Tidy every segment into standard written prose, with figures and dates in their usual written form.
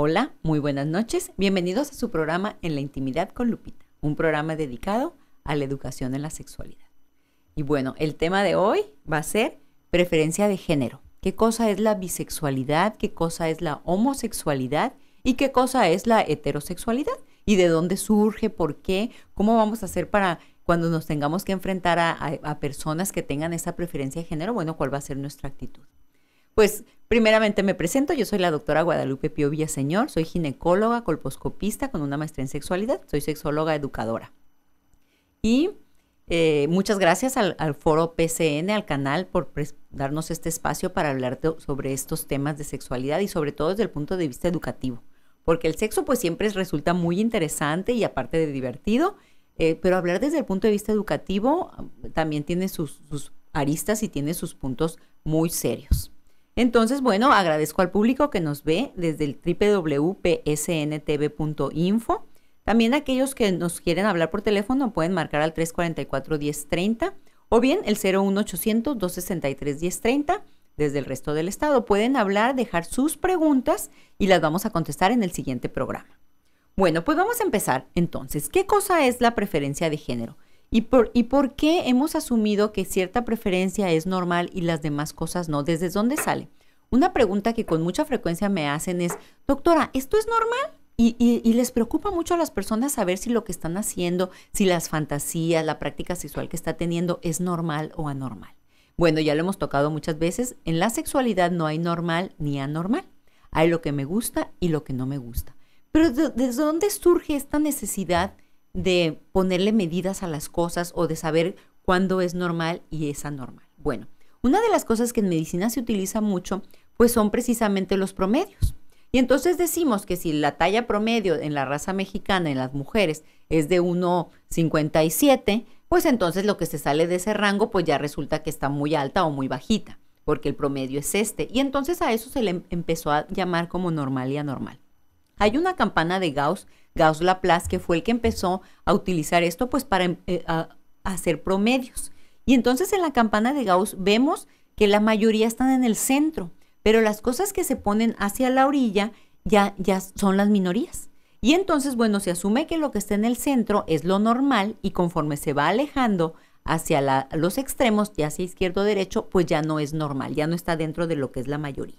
Hola, muy buenas noches. Bienvenidos a su programa En la Intimidad con Lupita, un programa dedicado a la educación en la sexualidad. Y bueno, el tema de hoy va a ser preferencia de género. ¿Qué cosa es la bisexualidad? ¿Qué cosa es la homosexualidad? ¿Y qué cosa es la heterosexualidad? ¿Y de dónde surge? ¿Por qué? ¿Cómo vamos a hacer para cuando nos tengamos que enfrentar a personas que tengan esa preferencia de género? Bueno, ¿cuál va a ser nuestra actitud? Pues primeramente me presento, yo soy la doctora Guadalupe Pío Villaseñor, soy ginecóloga, colposcopista con una maestría en sexualidad, soy sexóloga educadora. Y muchas gracias al foro PCN, al canal, por darnos este espacio para hablar sobre estos temas de sexualidad y sobre todo desde el punto de vista educativo. Porque el sexo pues siempre resulta muy interesante y aparte de divertido, pero hablar desde el punto de vista educativo también tiene sus aristas y tiene sus puntos muy serios. Entonces, bueno, agradezco al público que nos ve desde el www.psntv.info. También aquellos que nos quieren hablar por teléfono pueden marcar al 344-1030 o bien el 01800-263-1030 desde el resto del estado. Pueden hablar, dejar sus preguntas y las vamos a contestar en el siguiente programa. Bueno, pues vamos a empezar entonces. ¿Qué cosa es la preferencia de género? ¿Y por qué hemos asumido que cierta preferencia es normal y las demás cosas no? ¿Desde dónde sale? Una pregunta que con mucha frecuencia me hacen es, doctora, ¿esto es normal? Y les preocupa mucho a las personas saber si lo que están haciendo, si las fantasías, la práctica sexual que está teniendo es normal o anormal. Bueno, ya lo hemos tocado muchas veces. En la sexualidad no hay normal ni anormal. Hay lo que me gusta y lo que no me gusta. Pero ¿desde dónde surge esta necesidad de ponerle medidas a las cosas o de saber cuándo es normal y es anormal? Bueno, una de las cosas que en medicina se utiliza mucho, pues son precisamente los promedios. Y entonces decimos que si la talla promedio en la raza mexicana, en las mujeres, es de 1,57, pues entonces lo que se sale de ese rango, pues ya resulta que está muy alta o muy bajita, porque el promedio es este. Y entonces a eso se le empezó a llamar como normal y anormal. Hay una campana de Gauss-Laplace, que fue el que empezó a utilizar esto pues para hacer promedios. Y entonces en la campana de Gauss vemos que la mayoría están en el centro, pero las cosas que se ponen hacia la orilla ya son las minorías. Y entonces, bueno, se asume que lo que está en el centro es lo normal y conforme se va alejando hacia los extremos, ya sea izquierdo o derecho, pues ya no es normal, ya no está dentro de lo que es la mayoría.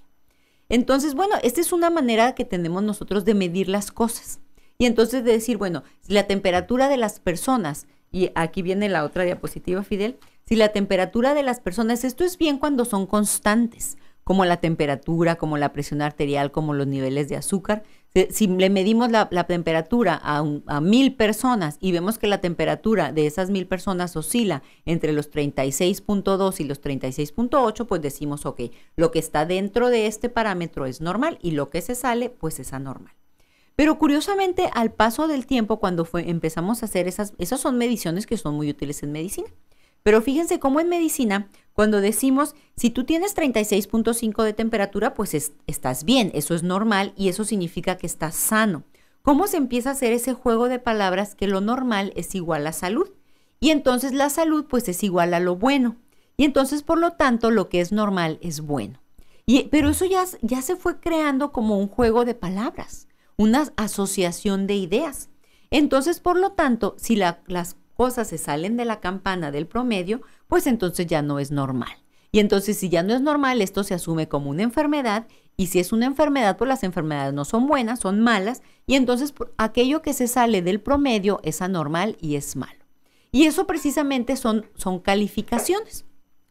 Entonces, bueno, esta es una manera que tenemos nosotros de medir las cosas. Y entonces de decir, bueno, si la temperatura de las personas, y aquí viene la otra diapositiva, Fidel, si la temperatura de las personas, esto es bien cuando son constantes, como la temperatura, como la presión arterial, como los niveles de azúcar. Si le medimos la temperatura a 1,000 personas y vemos que la temperatura de esas 1,000 personas oscila entre los 36.2 y los 36.8, pues decimos, ok, lo que está dentro de este parámetro es normal y lo que se sale, pues es anormal. Pero curiosamente, al paso del tiempo, cuando empezamos a hacer esas son mediciones que son muy útiles en medicina. Pero fíjense cómo en medicina, cuando decimos, si tú tienes 36.5 de temperatura, pues estás bien, eso es normal y eso significa que estás sano. ¿Cómo se empieza a hacer ese juego de palabras que lo normal es igual a salud? Y entonces la salud pues es igual a lo bueno. Y entonces, por lo tanto, lo que es normal es bueno. Pero eso ya se fue creando como un juego de palabras, una asociación de ideas. Entonces, por lo tanto, si las cosas se salen de la campana del promedio, pues entonces ya no es normal. Y entonces si ya no es normal, esto se asume como una enfermedad, y si es una enfermedad, pues las enfermedades no son buenas, son malas, y entonces aquello que se sale del promedio es anormal y es malo. Y eso precisamente son calificaciones.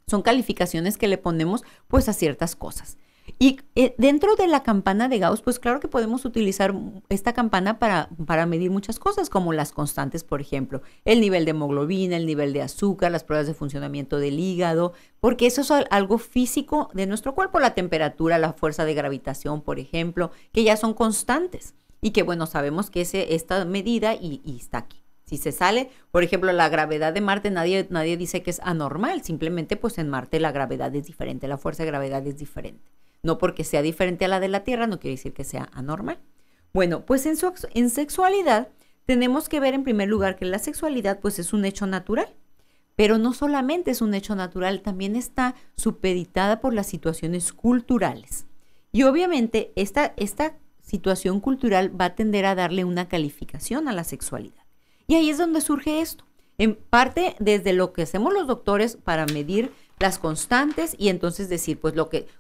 Son calificaciones que le ponemos pues a ciertas cosas. Y dentro de la campana de Gauss, pues claro que podemos utilizar esta campana para medir muchas cosas, como las constantes, por ejemplo, el nivel de hemoglobina, el nivel de azúcar, las pruebas de funcionamiento del hígado, porque eso es algo físico de nuestro cuerpo, la temperatura, la fuerza de gravitación, por ejemplo, que ya son constantes y que, bueno, sabemos que esta medida y está aquí. Si se sale, por ejemplo, la gravedad de Marte, nadie dice que es anormal, simplemente pues en Marte la gravedad es diferente, la fuerza de gravedad es diferente. No porque sea diferente a la de la Tierra, no quiere decir que sea anormal. Bueno, pues en sexualidad tenemos que ver en primer lugar que la sexualidad pues es un hecho natural. Pero no solamente es un hecho natural, también está supeditada por las situaciones culturales. Y obviamente esta situación cultural va a tender a darle una calificación a la sexualidad. Y ahí es donde surge esto. En parte desde lo que hacemos los doctores para medir las constantes y entonces decir, pues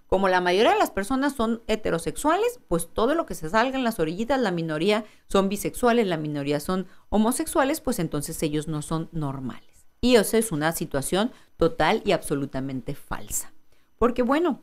como la mayoría de las personas son heterosexuales, pues todo lo que se salga en las orillitas, la minoría son bisexuales, la minoría son homosexuales, pues entonces ellos no son normales. Y eso es una situación total y absolutamente falsa. Porque bueno,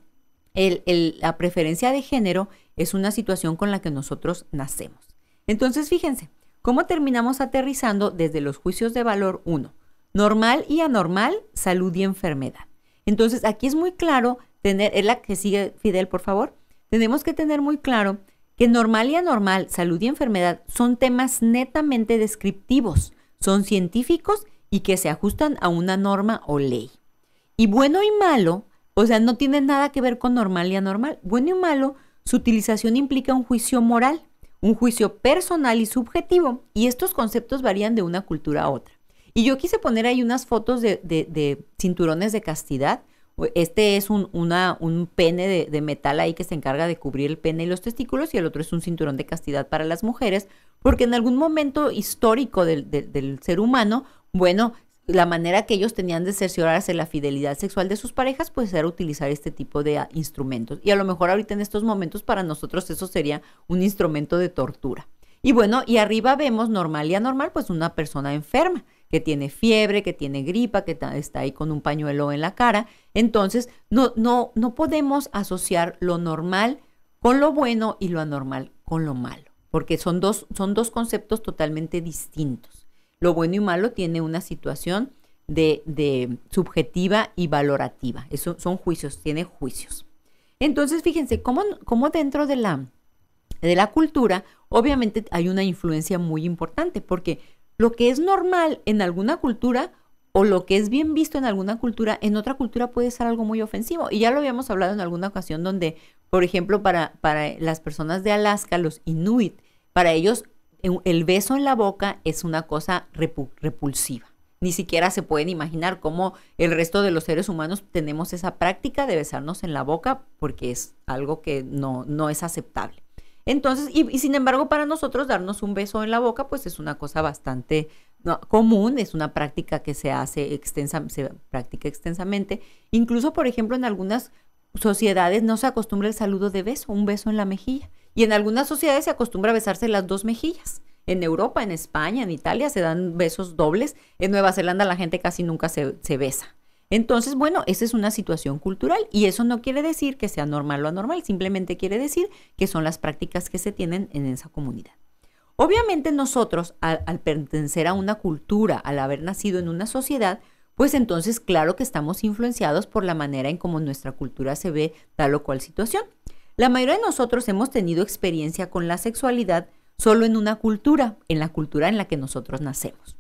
la preferencia de género es una situación con la que nosotros nacemos. Entonces, fíjense, ¿cómo terminamos aterrizando desde los juicios de valor 1? Normal y anormal, salud y enfermedad. Entonces, aquí es muy claro es la que sigue, Fidel, por favor. Tenemos que tener muy claro que normal y anormal, salud y enfermedad son temas netamente descriptivos, son científicos y que se ajustan a una norma o ley. Y bueno y malo, o sea, no tienen nada que ver con normal y anormal. Bueno y malo, su utilización implica un juicio moral, un juicio personal y subjetivo, y estos conceptos varían de una cultura a otra. Y yo quise poner ahí unas fotos de cinturones de castidad. Este es un pene de metal ahí que se encarga de cubrir el pene y los testículos, y el otro es un cinturón de castidad para las mujeres, porque en algún momento histórico del ser humano, bueno, la manera que ellos tenían de cerciorarse la fidelidad sexual de sus parejas, pues era utilizar este tipo de instrumentos. Y a lo mejor ahorita en estos momentos para nosotros eso sería un instrumento de tortura. Y bueno, y arriba vemos normal y anormal, pues una persona enferma, que tiene fiebre, que tiene gripa, que está ahí con un pañuelo en la cara. Entonces, no podemos asociar lo normal con lo bueno y lo anormal con lo malo, porque son dos conceptos totalmente distintos. Lo bueno y malo tiene una situación de subjetiva y valorativa. Eso son juicios, tiene juicios. Entonces, fíjense, cómo dentro de la cultura, obviamente hay una influencia muy importante, porque lo que es normal en alguna cultura o lo que es bien visto en alguna cultura, en otra cultura puede ser algo muy ofensivo. Y ya lo habíamos hablado en alguna ocasión donde, por ejemplo, para las personas de Alaska, los Inuit, para ellos el beso en la boca es una cosa repulsiva. Ni siquiera se pueden imaginar cómo el resto de los seres humanos tenemos esa práctica de besarnos en la boca porque es algo que no es aceptable. Entonces, y sin embargo, para nosotros darnos un beso en la boca, pues es una cosa bastante común, es una práctica que se practica extensamente. Incluso, por ejemplo, en algunas sociedades no se acostumbra el saludo de beso, un beso en la mejilla. Y en algunas sociedades se acostumbra a besarse las dos mejillas. En Europa, en España, en Italia se dan besos dobles. En Nueva Zelanda la gente casi nunca se besa. Entonces, bueno, esa es una situación cultural y eso no quiere decir que sea normal o anormal, simplemente quiere decir que son las prácticas que se tienen en esa comunidad. Obviamente nosotros, al pertenecer a una cultura, al haber nacido en una sociedad, pues entonces claro que estamos influenciados por la manera en cómo nuestra cultura se ve tal o cual situación. La mayoría de nosotros hemos tenido experiencia con la sexualidad solo en una cultura, en la cultura en la que nosotros nacemos.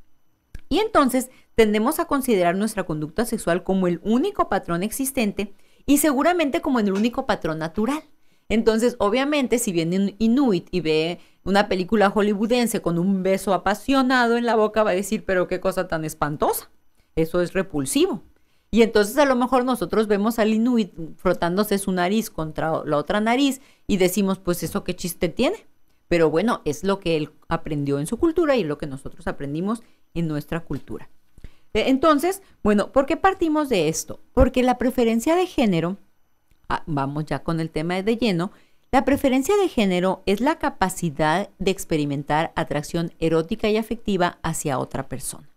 Y entonces tendemos a considerar nuestra conducta sexual como el único patrón existente y seguramente como el único patrón natural. Entonces, obviamente, si viene un Inuit y ve una película hollywoodense con un beso apasionado en la boca, va a decir, pero qué cosa tan espantosa. Eso es repulsivo. Y entonces a lo mejor nosotros vemos al Inuit frotándose su nariz contra la otra nariz y decimos, pues eso qué chiste tiene. Pero bueno, es lo que él aprendió en su cultura y lo que nosotros aprendimos en nuestra cultura. Entonces, bueno, ¿por qué partimos de esto? Porque la preferencia de género, vamos ya con el tema de lleno, la preferencia de género es la capacidad de experimentar atracción erótica y afectiva hacia otra persona.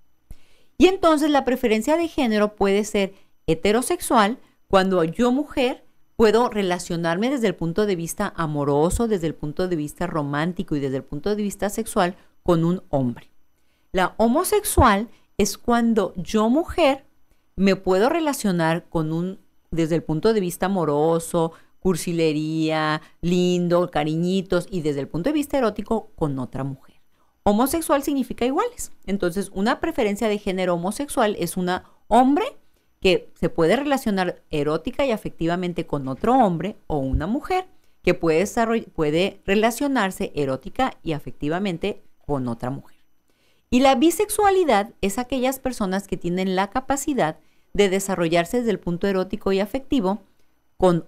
Y entonces la preferencia de género puede ser heterosexual, cuando yo, mujer, puedo relacionarme desde el punto de vista amoroso, desde el punto de vista romántico y desde el punto de vista sexual con un hombre. La homosexual es cuando yo, mujer, me puedo relacionar desde el punto de vista amoroso, cursilería, lindo, cariñitos, y desde el punto de vista erótico con otra mujer. Homosexual significa iguales. Entonces, una preferencia de género homosexual es un hombre que se puede relacionar erótica y afectivamente con otro hombre, o una mujer que puede relacionarse erótica y afectivamente con otra mujer. Y la bisexualidad es aquellas personas que tienen la capacidad de desarrollarse desde el punto erótico y afectivo con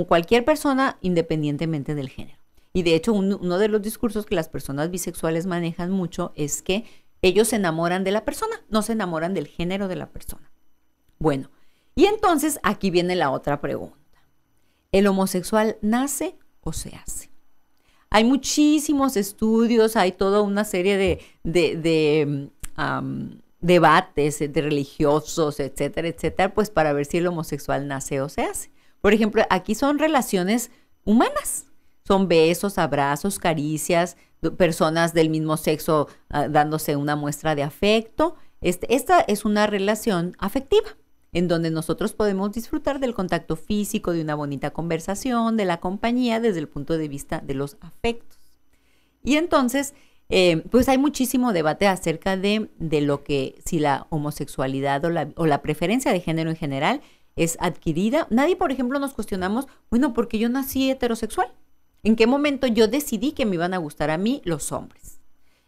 cualquier persona independientemente del género. Y de hecho, uno de los discursos que las personas bisexuales manejan mucho es que ellos se enamoran de la persona, no se enamoran del género de la persona. Bueno, y entonces aquí viene la otra pregunta. ¿El homosexual nace o se hace? Hay muchísimos estudios, hay toda una serie de debates de religiosos, etcétera, etcétera, pues para ver si el homosexual nace o se hace. Por ejemplo, aquí son relaciones humanas. Son besos, abrazos, caricias, personas del mismo sexo dándose una muestra de afecto. Esta es una relación afectiva, en donde nosotros podemos disfrutar del contacto físico, de una bonita conversación, de la compañía desde el punto de vista de los afectos. Y entonces, pues hay muchísimo debate acerca de lo que, si la homosexualidad o la preferencia de género en general es adquirida. Nadie, por ejemplo, nos cuestionamos, bueno, ¿por qué yo nací heterosexual? ¿En qué momento yo decidí que me iban a gustar a mí los hombres?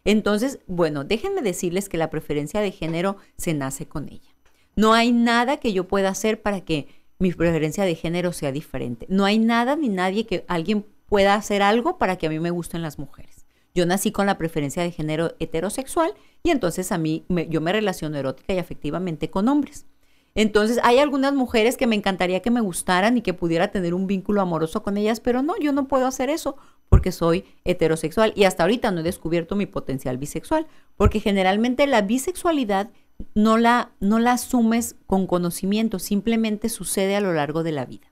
Entonces, bueno, déjenme decirles que la preferencia de género se nace con ella. No hay nada que yo pueda hacer para que mi preferencia de género sea diferente. No hay nada ni nadie que alguien pueda hacer algo para que a mí me gusten las mujeres. Yo nací con la preferencia de género heterosexual y entonces yo me relaciono erótica y afectivamente con hombres. Entonces, hay algunas mujeres que me encantaría que me gustaran y que pudiera tener un vínculo amoroso con ellas, pero no, yo no puedo hacer eso porque soy heterosexual y hasta ahorita no he descubierto mi potencial bisexual, porque generalmente la bisexualidad no la asumes con conocimiento, simplemente sucede a lo largo de la vida.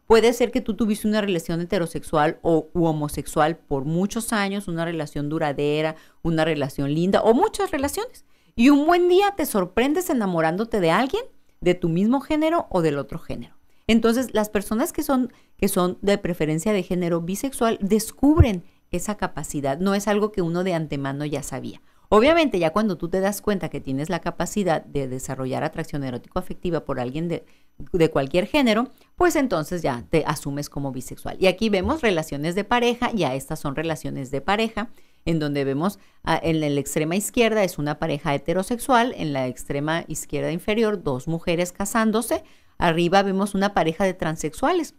Puede ser que tú tuviste una relación heterosexual u homosexual por muchos años, una relación duradera, una relación linda o muchas relaciones. Y un buen día te sorprendes enamorándote de alguien de tu mismo género o del otro género. Entonces, las personas que son de preferencia de género bisexual descubren esa capacidad. No es algo que uno de antemano ya sabía. Obviamente, ya cuando tú te das cuenta que tienes la capacidad de desarrollar atracción erótico-afectiva por alguien de cualquier género, pues entonces ya te asumes como bisexual. Y aquí vemos relaciones de pareja, ya estas son relaciones de pareja, en donde vemos en la extrema izquierda es una pareja heterosexual, en la extrema izquierda inferior dos mujeres casándose, arriba vemos una pareja de transexuales.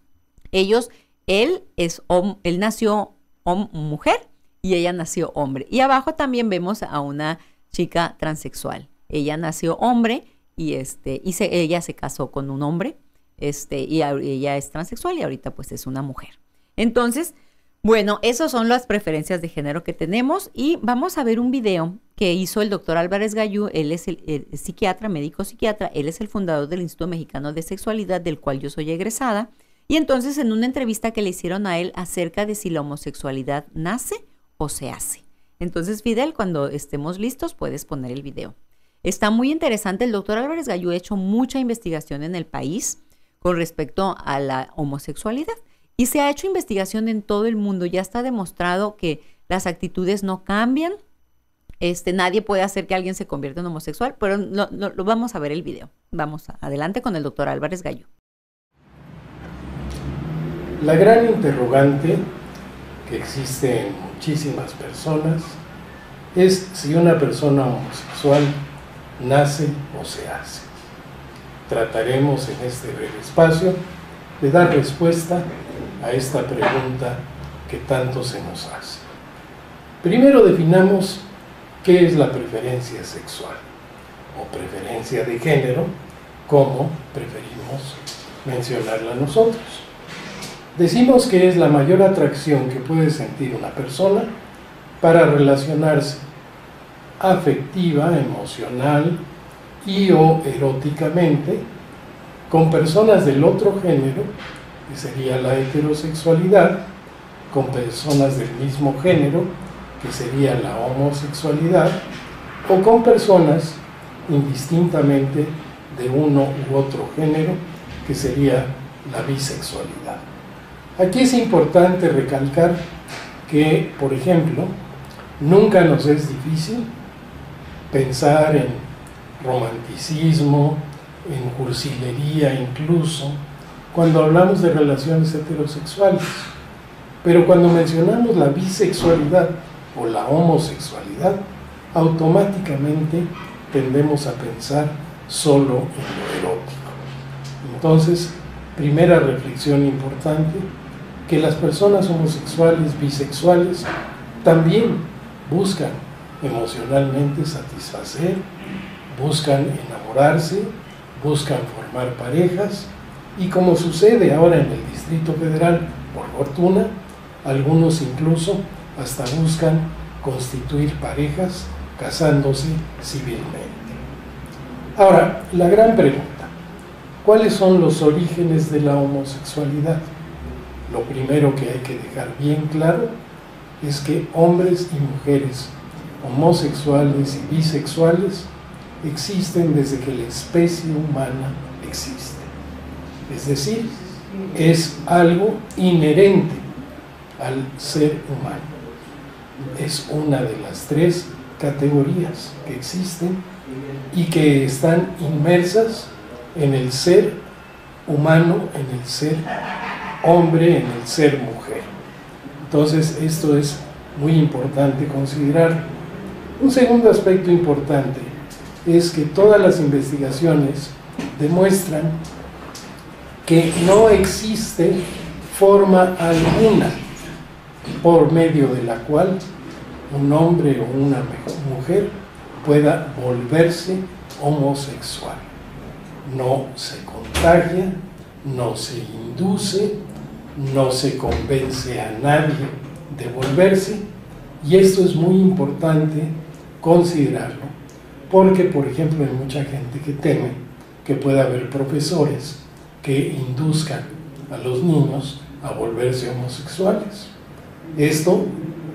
Él nació mujer y ella nació hombre. Y abajo también vemos a una chica transexual. Ella nació hombre y ella se casó con un hombre, y ella es transexual y ahorita pues es una mujer. Entonces, bueno, esas son las preferencias de género que tenemos y vamos a ver un video que hizo el doctor Álvarez Gallú. Él es el psiquiatra, médico psiquiatra, él es el fundador del Instituto Mexicano de Sexualidad, del cual yo soy egresada, y entonces en una entrevista que le hicieron a él acerca de si la homosexualidad nace o se hace. Entonces, Fidel, cuando estemos listos puedes poner el video. Está muy interesante, el doctor Álvarez Gallú ha hecho mucha investigación en el país con respecto a la homosexualidad. Y se ha hecho investigación en todo el mundo, ya está demostrado que las actitudes no cambian, nadie puede hacer que alguien se convierta en homosexual, pero lo vamos a ver el video. Vamos adelante con el doctor Álvarez Gallú. La gran interrogante que existe en muchísimas personas es si una persona homosexual nace o se hace. Trataremos en este breve espacio de dar respuesta a esta pregunta que tanto se nos hace. Primero definamos qué es la preferencia sexual o preferencia de género, como preferimos mencionarla nosotros. Decimos que es la mayor atracción que puede sentir una persona para relacionarse afectiva, emocional y o eróticamente con personas del otro género, que sería la heterosexualidad, con personas del mismo género, que sería la homosexualidad, o con personas indistintamente de uno u otro género, que sería la bisexualidad. Aquí es importante recalcar que, por ejemplo, nunca nos es difícil pensar en romanticismo, en cursilería incluso, cuando hablamos de relaciones heterosexuales. Pero cuando mencionamos la bisexualidad o la homosexualidad, automáticamente tendemos a pensar solo en lo erótico. Entonces, primera reflexión importante, que las personas homosexuales, bisexuales, también buscan emocionalmente satisfacer, buscan enamorarse, buscan formar parejas, y como sucede ahora en el Distrito Federal, por fortuna, algunos incluso hasta buscan constituir parejas casándose civilmente. Ahora, la gran pregunta: ¿cuáles son los orígenes de la homosexualidad? Lo primero que hay que dejar bien claro es que hombres y mujeres homosexuales y bisexuales existen desde que la especie humana existe. Es decir, es algo inherente al ser humano. Es una de las tres categorías que existen y que están inmersas en el ser humano, en el ser hombre, en el ser mujer. Entonces, esto es muy importante considerar. Un segundo aspecto importante es que todas las investigaciones demuestran que no existe forma alguna por medio de la cual un hombre o una mujer pueda volverse homosexual. No se contagia, no se induce, no se convence a nadie de volverse, y esto es muy importante considerarlo, porque, por ejemplo, hay mucha gente que teme que pueda haber profesores que induzcan a los niños a volverse homosexuales. Esto,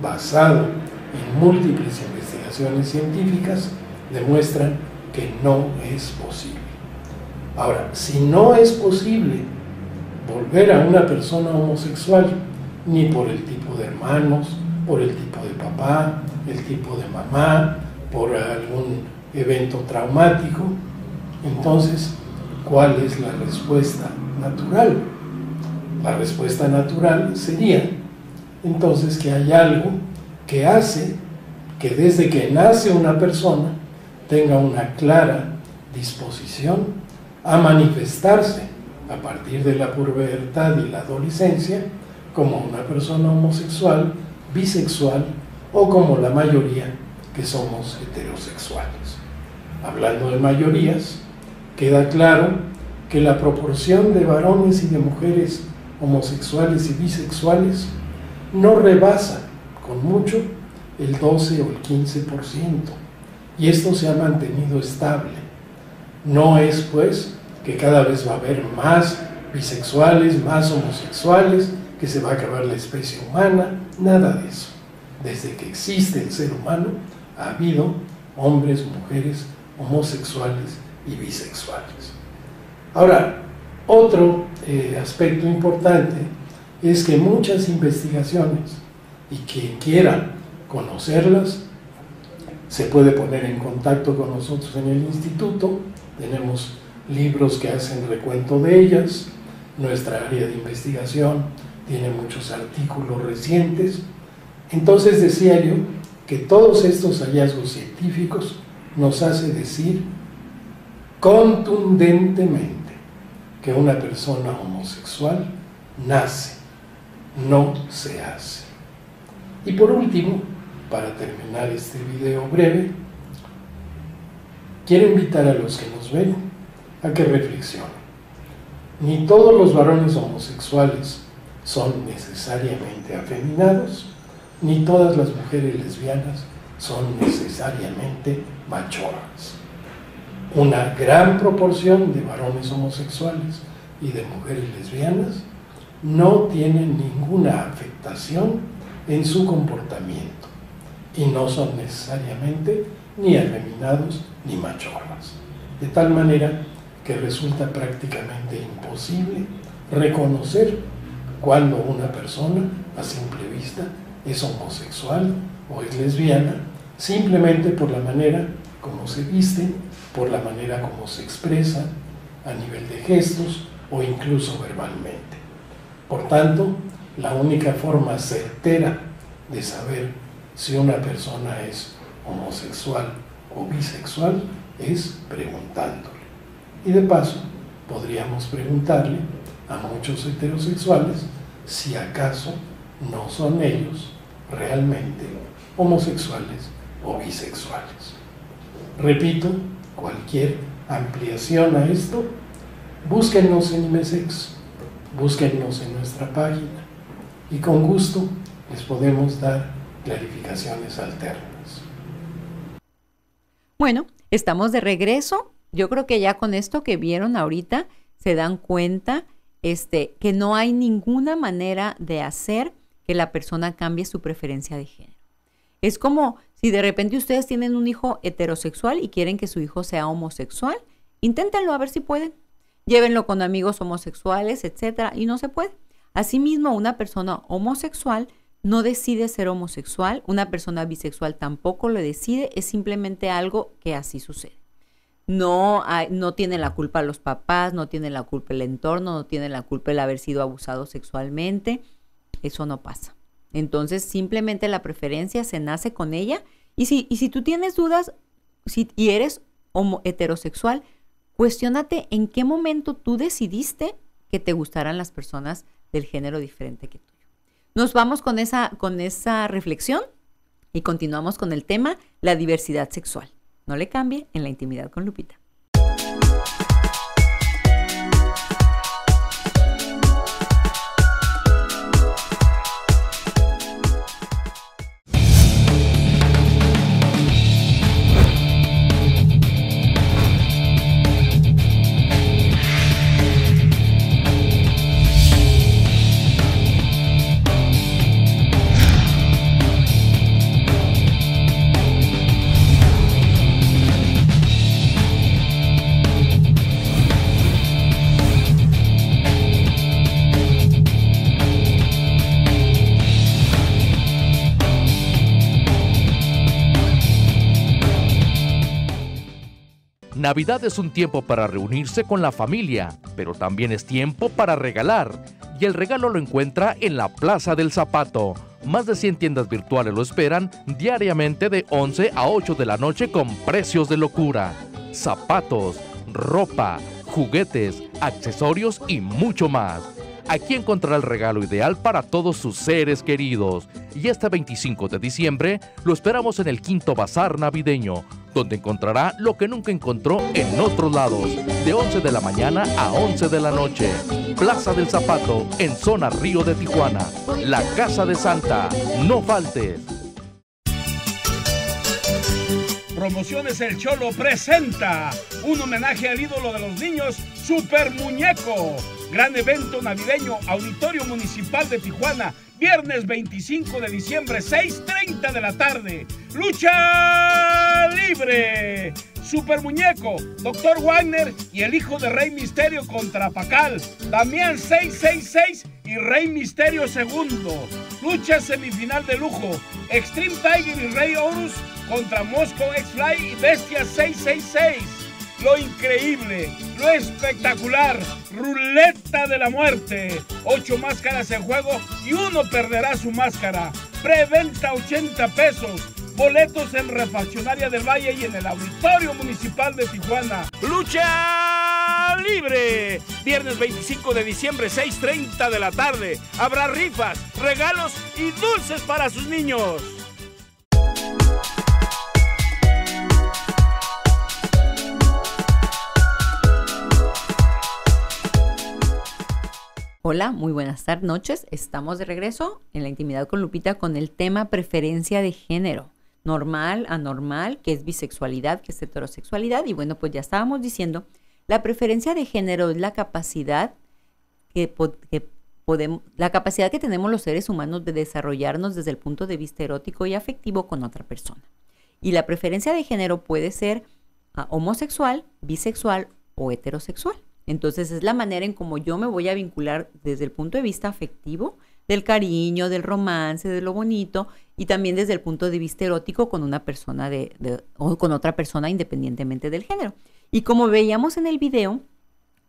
basado en múltiples investigaciones científicas, demuestran que no es posible. Ahora, si no es posible volver a una persona homosexual, ni por el tipo de hermanos, por el tipo de papá, el tipo de mamá, por algún evento traumático, entonces, ¿cuál es la respuesta natural? La respuesta natural sería, entonces, que hay algo que hace que desde que nace una persona tenga una clara disposición a manifestarse a partir de la pubertad y la adolescencia como una persona homosexual, bisexual o como la mayoría que somos heterosexuales. Hablando de mayorías, queda claro que la proporción de varones y de mujeres homosexuales y bisexuales no rebasa con mucho el 12 o el 15%, y esto se ha mantenido estable. No es, pues, que cada vez va a haber más bisexuales, más homosexuales, que se va a acabar la especie humana, nada de eso. Desde que existe el ser humano, ha habido hombres, mujeres, homosexuales y bisexuales. Ahora, otro aspecto importante es que muchas investigaciones, y quien quiera conocerlas, se puede poner en contacto con nosotros en el instituto. Tenemos libros que hacen recuento de ellas. Nuestra área de investigación tiene muchos artículos recientes. Entonces decía yo que todos estos hallazgos científicos nos hace decir contundentemente que una persona homosexual nace, no se hace. Y por último, para terminar este video breve, quiero invitar a los que nos ven a que reflexionen. Ni todos los varones homosexuales son necesariamente afeminados, ni todas las mujeres lesbianas son necesariamente machorras. Una gran proporción de varones homosexuales y de mujeres lesbianas no tienen ninguna afectación en su comportamiento y no son necesariamente ni afeminados ni machorras, de tal manera que resulta prácticamente imposible reconocer cuando una persona a simple vista es homosexual o es lesbiana, simplemente por la manera como se visten, por la manera como se expresan a nivel de gestos o incluso verbalmente. Por tanto, la única forma certera de saber si una persona es homosexual o bisexual es preguntándole. Y de paso, podríamos preguntarle a muchos heterosexuales si acaso no son ellos realmente homosexuales o bisexuales. Repito, cualquier ampliación a esto, búsquennos en IMESEX, búsquennos en nuestra página y con gusto les podemos dar clarificaciones alternas. Bueno, estamos de regreso. Yo creo que ya con esto que vieron ahorita se dan cuenta que no hay ninguna manera de hacer que la persona cambie su preferencia de género. Es como si de repente ustedes tienen un hijo heterosexual y quieren que su hijo sea homosexual, inténtenlo a ver si pueden. Llévenlo con amigos homosexuales, etcétera, y no se puede. Asimismo, una persona homosexual no decide ser homosexual, una persona bisexual tampoco lo decide, es simplemente algo que así sucede. No tiene la culpa los papás, no tiene la culpa el entorno, no tiene la culpa el haber sido abusado sexualmente, eso no pasa. Entonces, simplemente la preferencia se nace con ella. Y si tú tienes dudas y eres heterosexual, cuestiónate en qué momento tú decidiste que te gustaran las personas del género diferente que tuyo. Nos vamos con esa reflexión y continuamos con el tema, la diversidad sexual. No le cambie en La Intimidad con Lupita. Navidad es un tiempo para reunirse con la familia, pero también es tiempo para regalar. Y el regalo lo encuentra en la Plaza del Zapato. Más de 100 tiendas virtuales lo esperan diariamente de 11 a 8 de la noche con precios de locura. Zapatos, ropa, juguetes, accesorios y mucho más. Aquí encontrará el regalo ideal para todos sus seres queridos. Y este 25 de diciembre lo esperamos en el Quinto Bazar Navideño, donde encontrará lo que nunca encontró en otros lados, de 11 de la mañana a 11 de la noche. Plaza del Zapato, en zona Río de Tijuana. La Casa de Santa, no faltes. Promociones El Cholo presenta un homenaje al ídolo de los niños, Super Muñeco. Gran evento navideño, Auditorio Municipal de Tijuana, viernes 25 de diciembre, 6:30 de la tarde. ¡Lucha libre! Super Muñeco, Dr. Wagner y el hijo de Rey Misterio contra Pacal. Damián 666 y Rey Misterio segundo. Lucha semifinal de lujo, Extreme Tiger y Rey Horus contra Moscow X-Fly y Bestia 666. Lo increíble, lo espectacular, ruleta de la muerte. 8 máscaras en juego y uno perderá su máscara. Preventa 80 pesos. Boletos en Refaccionaria del Valle y en el Auditorio Municipal de Tijuana. ¡Lucha libre! Viernes 25 de diciembre, 6:30 de la tarde. Habrá rifas, regalos y dulces para sus niños. Hola, muy buenas tardes, noches. Estamos de regreso en La Intimidad con Lupita con el tema preferencia de género. Normal, anormal, que es bisexualidad, que es heterosexualidad. Y bueno, pues ya estábamos diciendo, la preferencia de género es la capacidad la capacidad que tenemos los seres humanos de desarrollarnos desde el punto de vista erótico y afectivo con otra persona. Y la preferencia de género puede ser homosexual, bisexual o heterosexual. Entonces es la manera en cómo yo me voy a vincular desde el punto de vista afectivo, del cariño, del romance, de lo bonito, y también desde el punto de vista erótico con una persona o con otra persona independientemente del género. Y como veíamos en el video,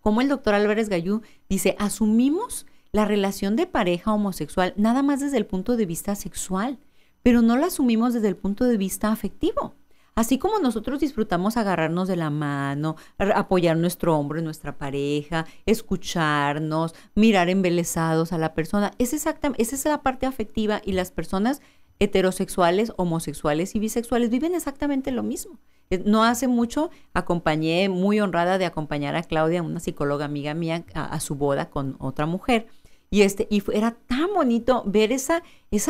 como el doctor Álvarez Gallú dice, asumimos la relación de pareja homosexual nada más desde el punto de vista sexual, pero no la asumimos desde el punto de vista afectivo. Así como nosotros disfrutamos agarrarnos de la mano, apoyar nuestro hombro en nuestra pareja, escucharnos, mirar embelesados a la persona, esa es la parte afectiva, y las personas heterosexuales, homosexuales y bisexuales viven exactamente lo mismo. No hace mucho acompañé, muy honrada de acompañar a Claudia, una psicóloga amiga mía, a su boda con otra mujer. Y era tan bonito ver esa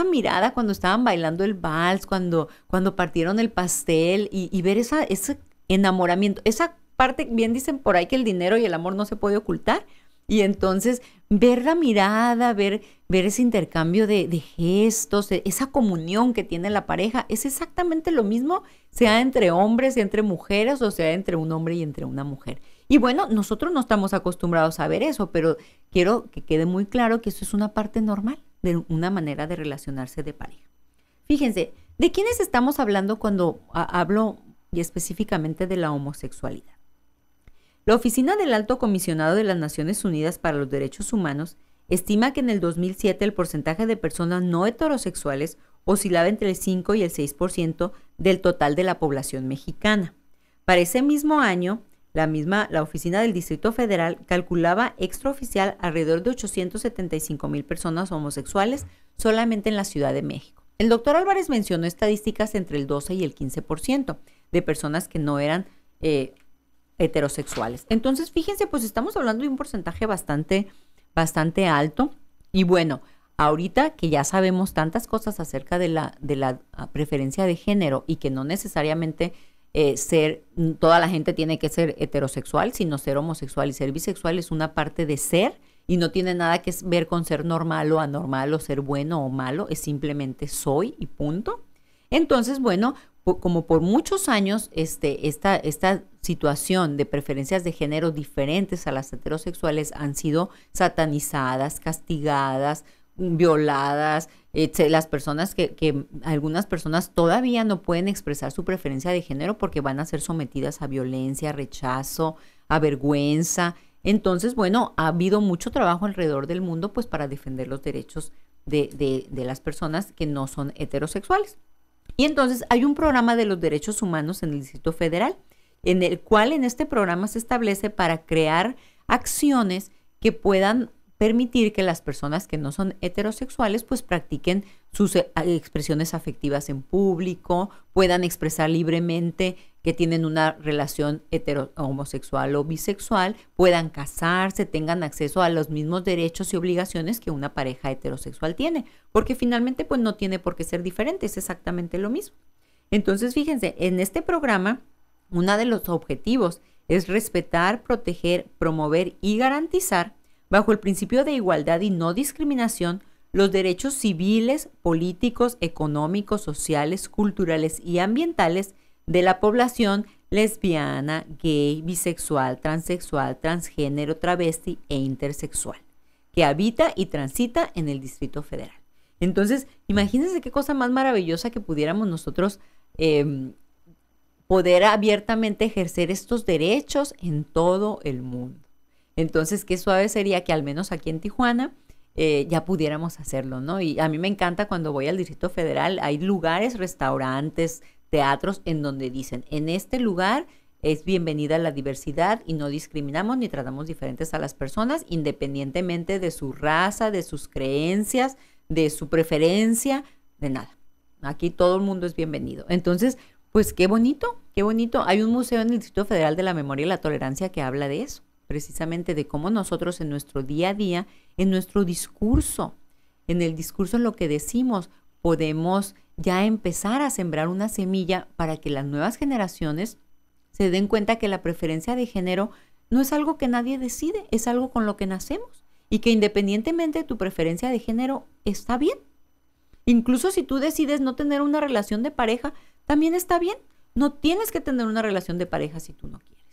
mirada cuando estaban bailando el vals, cuando partieron el pastel, y ver ese enamoramiento. Esa parte, bien dicen por ahí que el dinero y el amor no se puede ocultar. Y entonces ver la mirada, ver ese intercambio de gestos, esa comunión que tiene la pareja, es exactamente lo mismo, sea entre hombres y entre mujeres, o sea entre un hombre y entre una mujer. Y bueno, nosotros no estamos acostumbrados a ver eso, pero quiero que quede muy claro que eso es una parte normal de una manera de relacionarse de pareja. Fíjense, ¿de quiénes estamos hablando cuando hablo y específicamente de la homosexualidad? La Oficina del Alto Comisionado de las Naciones Unidas para los Derechos Humanos estima que en el 2007 el porcentaje de personas no heterosexuales oscilaba entre el 5 y el 6% del total de la población mexicana. Para ese mismo año, la Oficina del Distrito Federal calculaba extraoficial alrededor de 875,000 personas homosexuales solamente en la Ciudad de México. El doctor Álvarez mencionó estadísticas entre el 12 y el 15% de personas que no eran heterosexuales. Entonces, fíjense, pues estamos hablando de un porcentaje bastante alto. Y bueno, ahorita que ya sabemos tantas cosas acerca de la preferencia de género, y que no necesariamente toda la gente tiene que ser heterosexual, sino ser homosexual y ser bisexual es una parte de ser, y no tiene nada que ver con ser normal o anormal, o ser bueno o malo, es simplemente soy y punto. Entonces, bueno, como por muchos años esta situación de preferencias de género diferentes a las heterosexuales han sido satanizadas, castigadas, violadas, las personas algunas personas todavía no pueden expresar su preferencia de género porque van a ser sometidas a violencia, rechazo, a vergüenza. Entonces, bueno, ha habido mucho trabajo alrededor del mundo pues para defender los derechos de las personas que no son heterosexuales. Y entonces hay un programa de los derechos humanos en el Distrito Federal, en el cual en este programa se establece para crear acciones que puedan permitir que las personas que no son heterosexuales pues practiquen sus expresiones afectivas en público, puedan expresar libremente que tienen una relación homosexual o bisexual, puedan casarse, tengan acceso a los mismos derechos y obligaciones que una pareja heterosexual tiene, porque finalmente pues no tiene por qué ser diferente, es exactamente lo mismo. Entonces, fíjense, en este programa, uno de los objetivos es respetar, proteger, promover y garantizar, bajo el principio de igualdad y no discriminación, los derechos civiles, políticos, económicos, sociales, culturales y ambientales de la población lesbiana, gay, bisexual, transexual, transgénero, travesti e intersexual, que habita y transita en el Distrito Federal. Entonces, imagínense qué cosa más maravillosa que pudiéramos nosotros poder abiertamente ejercer estos derechos en todo el mundo. Entonces, qué suave sería que al menos aquí en Tijuana ya pudiéramos hacerlo, ¿no? Y a mí me encanta cuando voy al Distrito Federal, hay lugares, restaurantes, teatros en donde dicen, en este lugar es bienvenida la diversidad y no discriminamos ni tratamos diferentes a las personas independientemente de su raza, de sus creencias, de su preferencia, de nada. Aquí todo el mundo es bienvenido. Entonces, pues qué bonito, qué bonito. Hay un museo en el Distrito Federal de la Memoria y la Tolerancia que habla de eso, precisamente de cómo nosotros en nuestro día a día, en nuestro discurso, en el discurso, en lo que decimos, podemos ya empezar a sembrar una semilla para que las nuevas generaciones se den cuenta que la preferencia de género no es algo que nadie decide, es algo con lo que nacemos, y que independientemente de tu preferencia de género está bien. Incluso si tú decides no tener una relación de pareja, también está bien. No tienes que tener una relación de pareja si tú no quieres.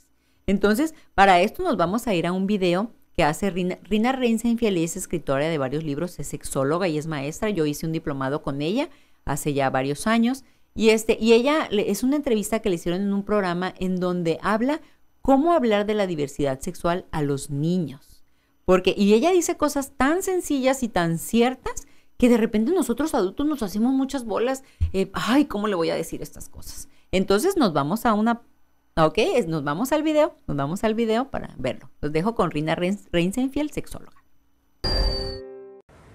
Entonces, para esto nos vamos a ir a un video que hace Rina Reinsenfiel. Es escritora de varios libros, es sexóloga y es maestra. Yo hice un diplomado con ella hace ya varios años. Y ella es una entrevista que le hicieron en un programa en donde habla cómo hablar de la diversidad sexual a los niños. Y ella dice cosas tan sencillas y tan ciertas que de repente nosotros adultos nos hacemos muchas bolas. Ay, ¿cómo le voy a decir estas cosas? Entonces nos vamos a nos vamos al video para verlo. Los dejo con Rina Reisenfield, sexóloga.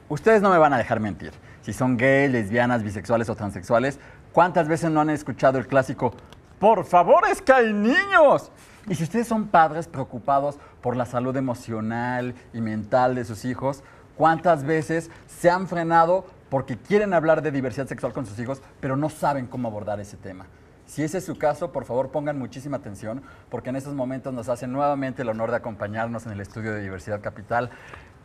Ustedes no me van a dejar mentir. Si son gays, lesbianas, bisexuales o transexuales, ¿cuántas veces no han escuchado el clásico "por favor, es que hay niños"? Y si ustedes son padres preocupados por la salud emocional y mental de sus hijos, ¿cuántas veces se han frenado porque quieren hablar de diversidad sexual con sus hijos, pero no saben cómo abordar ese tema? Si ese es su caso, por favor pongan muchísima atención, porque en estos momentos nos hacen nuevamente el honor de acompañarnos en el estudio de Diversidad Capital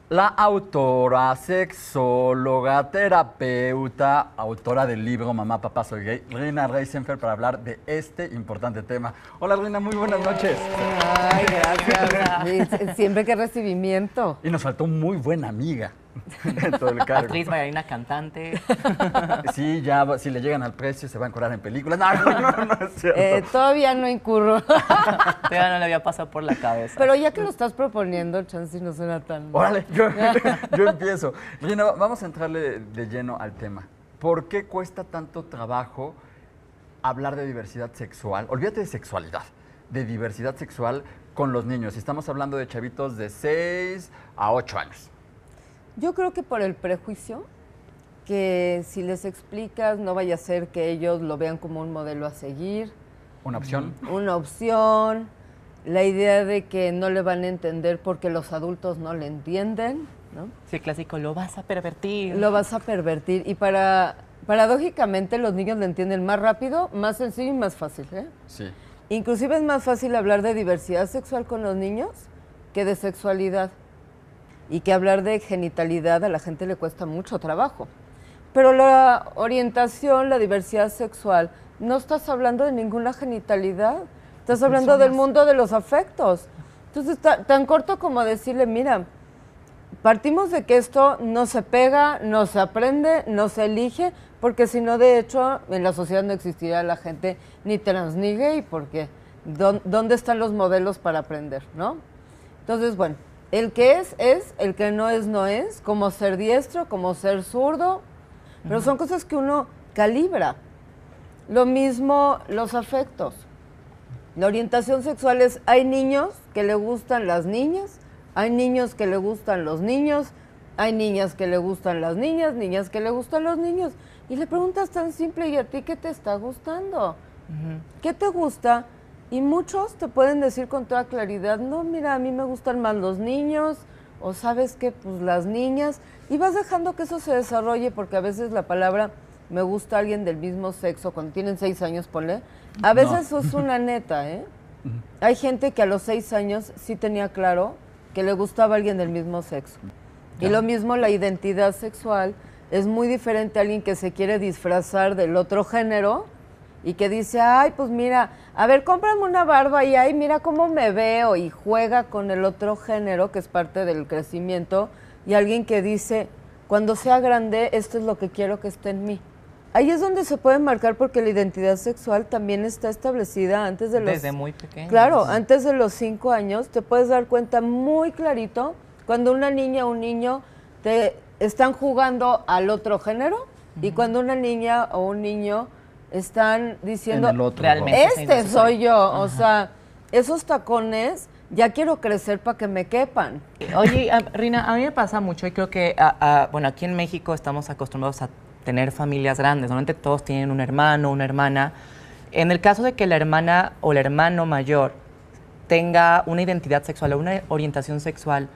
la autora, sexóloga, terapeuta, autora del libro Mamá, Papá, Soy Gay, Rina Reisenfield, para hablar de este importante tema. Hola, Rina, muy buenas noches. Ay, gracias. Siempre que recibimiento. Y nos faltó muy buena amiga. En todo el cargo. Actriz, bailarina, cantante. Sí, ya, si le llegan al precio, se va a encuadrar en películas. No es cierto. Todavía no incurro. Todavía no le había pasado por la cabeza. Pero ya que lo estás proponiendo, chance no suena tan... Órale, yo empiezo. Rina, vamos a entrarle de lleno al tema. ¿Por qué cuesta tanto trabajo hablar de diversidad sexual? Olvídate de sexualidad, de diversidad sexual con los niños. Estamos hablando de chavitos de 6 a 8 años. Yo creo que por el prejuicio, que si les explicas no vaya a ser que ellos lo vean como un modelo a seguir. ¿Una opción? Una opción, la idea de que no le van a entender porque los adultos no le entienden, ¿no? Sí, el clásico, lo vas a pervertir. Lo vas a pervertir y paradójicamente los niños lo entienden más rápido, más sencillo y más fácil, ¿eh? Sí. Inclusive es más fácil hablar de diversidad sexual con los niños que de sexualidad. Y que hablar de genitalidad a la gente le cuesta mucho trabajo. Pero la orientación, la diversidad sexual, no estás hablando de ninguna genitalidad, estás hablando del mundo de los afectos. Entonces, tan corto como decirle, mira, partimos de que esto no se pega, no se aprende, no se elige, porque si no, de hecho, en la sociedad no existiría la gente ni trans ni gay, porque ¿dónde están los modelos para aprender, no? Entonces, bueno, el que es, el que no es, como ser diestro, como ser zurdo, pero son cosas que uno calibra. Lo mismo los afectos. La orientación sexual es, hay niños que le gustan las niñas, hay niños que le gustan los niños, hay niñas que le gustan las niñas, niñas que le gustan los niños. Y le preguntas tan simple, ¿y a ti qué te está gustando? ¿Qué te gusta? Y muchos te pueden decir con toda claridad, no, mira, a mí me gustan más los niños, o sabes qué, pues las niñas, y vas dejando que eso se desarrolle, porque a veces la palabra me gusta alguien del mismo sexo, cuando tienen 6 años, ponle, a veces eso es una neta, ¿eh? Hay gente que a los 6 años sí tenía claro que le gustaba alguien del mismo sexo. Y lo mismo la identidad sexual, es muy diferente a alguien que se quiere disfrazar del otro género, y que dice, ay, pues mira, a ver, cómprame una barba y ay, mira cómo me veo, y juega con el otro género, que es parte del crecimiento, y alguien que dice, cuando sea grande, esto es lo que quiero que esté en mí. Ahí es donde se puede marcar, porque la identidad sexual también está establecida antes de los... Desde muy pequeño. Claro, antes de los 5 años, te puedes dar cuenta muy clarito cuando una niña o un niño te están jugando al otro género, y cuando una niña o un niño están diciendo, En el otro, realmente este soy yo, o sea, esos tacones ya quiero crecer para que me quepan. Oye, Rina, a mí me pasa mucho y creo que, bueno, aquí en México estamos acostumbrados a tener familias grandes. Normalmente todos tienen un hermano, una hermana. En el caso de que la hermana o el hermano mayor tenga una identidad sexual o una orientación sexual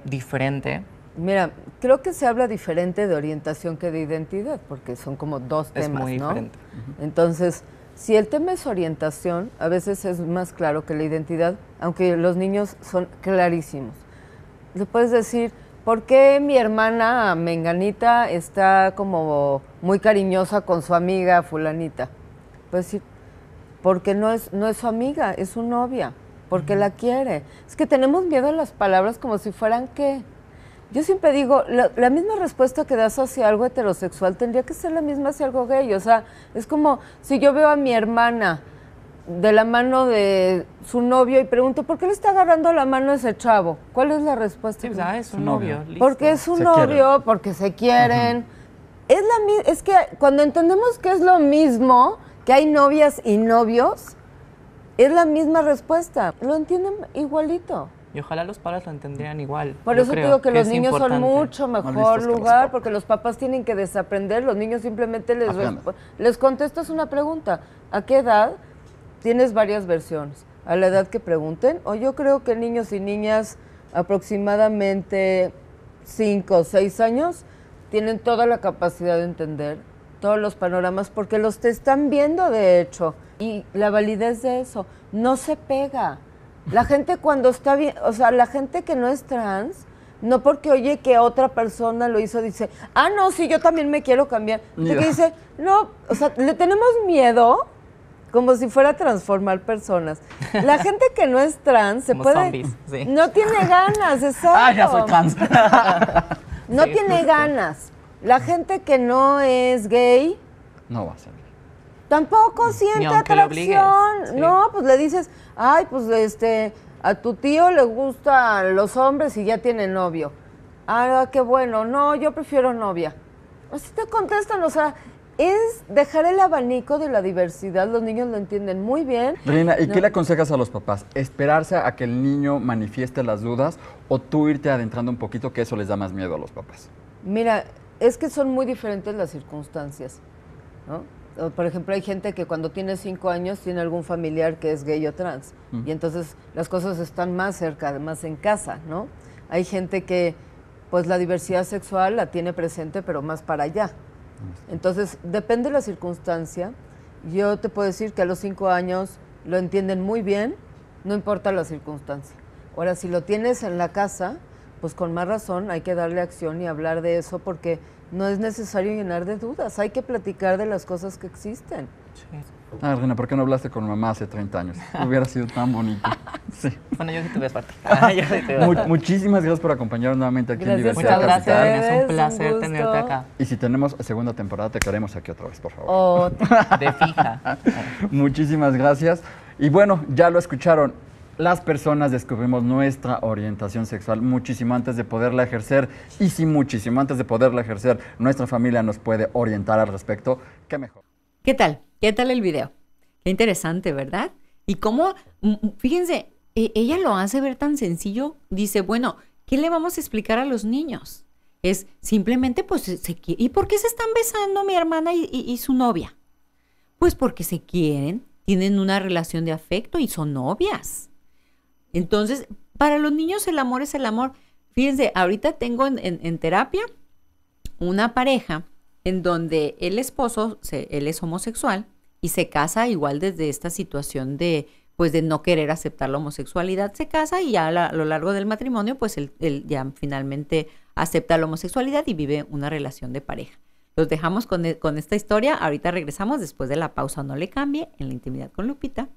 diferente. Mira, creo que se habla diferente de orientación que de identidad, porque son como dos temas, es muy ¿no? diferente. Entonces, si el tema es orientación, a veces es más claro que la identidad, aunque los niños son clarísimos. Le puedes decir, ¿por qué mi hermana menganita está como muy cariñosa con su amiga fulanita? Puedes decir, porque no es su amiga, es su novia, porque la quiere. Es que tenemos miedo a las palabras como si fueran ¿qué? Yo siempre digo, la misma respuesta que das hacia algo heterosexual tendría que ser la misma hacia algo gay. O sea, es como si yo veo a mi hermana de la mano de su novio y pregunto, ¿por qué le está agarrando la mano a ese chavo? ¿Cuál es la respuesta? Sí, es un novio. Listo. Porque es un novio, porque se quieren. Es que cuando entendemos que es lo mismo, que hay novias y novios, es la misma respuesta. Lo entienden igualito. Y ojalá los padres lo entendieran igual. Por Yo eso te creo digo que los es niños son importante. mucho mejor lugar, porque los papás tienen que desaprender, los niños simplemente les contestas una pregunta. ¿A qué edad? Tienes varias versiones. A la edad que pregunten, o yo creo que niños y niñas aproximadamente 5 o 6 años tienen toda la capacidad de entender todos los panoramas, porque los te están viendo de hecho. Y la validez de eso no se pega. La gente cuando está bien, o sea, la gente que no es trans, no porque oye que otra persona lo hizo, dice, ah, no, sí, yo también me quiero cambiar. Que dice, no, o sea, le tenemos miedo como si fuera a transformar personas. La gente que no es trans se Como puede... zombies, sí. No tiene ganas, exacto. Ah, ya soy trans. No Sí, tiene justo. ganas. La gente que no es gay... No va a ser. Tampoco siente aunque lo obligues, atracción. sí. No, pues le dices, ay, pues a tu tío le gustan los hombres y ya tiene novio. Ah, qué bueno. No, yo prefiero novia. Así te contestan, o sea, es dejar el abanico de la diversidad. Los niños lo entienden muy bien. Reina, ¿y No. qué le aconsejas a los papás? ¿Esperarse a que el niño manifieste las dudas o tú irte adentrando un poquito, que eso les da más miedo a los papás? Mira, es que son muy diferentes las circunstancias, ¿no? Por ejemplo, hay gente que cuando tiene 5 años tiene algún familiar que es gay o trans, y entonces las cosas están más cerca, más en casa, ¿no? Hay gente que, pues, la diversidad sexual la tiene presente, pero más para allá. Entonces, depende de la circunstancia. Yo te puedo decir que a los 5 años lo entienden muy bien, no importa la circunstancia. Ahora, si lo tienes en la casa, pues con más razón hay que darle acción y hablar de eso, porque no es necesario llenar de dudas, hay que platicar de las cosas que existen. Ah, Reina, ¿por qué no hablaste con mamá hace 30 años? Hubiera sido tan bonito. Sí. Bueno, yo sí te veo fuerte. Yo sí te veo. Muchísimas gracias por acompañarnos nuevamente aquí en Gracias. Diversidad Muchas gracias, Capital. es Es un un placer gusto. tenerte acá. Y si tenemos segunda temporada, te queremos aquí otra vez, por favor. Oh, De fija. Muchísimas gracias. Y bueno, ya lo escucharon. Las personas descubrimos nuestra orientación sexual muchísimo antes de poderla ejercer. Y si muchísimo antes de poderla ejercer, nuestra familia nos puede orientar al respecto, qué mejor. ¿Qué tal? ¿Qué tal el video? Qué interesante, ¿verdad? Y cómo, fíjense, ella lo hace ver tan sencillo. Dice, bueno, ¿qué le vamos a explicar a los niños? Es simplemente, pues, ¿y por qué se están besando mi hermana y su novia? Pues porque se quieren, tienen una relación de afecto y son novias. Entonces, para los niños el amor es el amor. Fíjense, ahorita tengo en terapia una pareja en donde el esposo, él es homosexual y se casa igual desde esta situación de, pues, de no querer aceptar la homosexualidad. Se casa y ya a lo largo del matrimonio, pues, él ya finalmente acepta la homosexualidad y vive una relación de pareja. Los dejamos con esta historia. Ahorita regresamos después de la pausa. No le cambie, en La Intimidad con Lupita.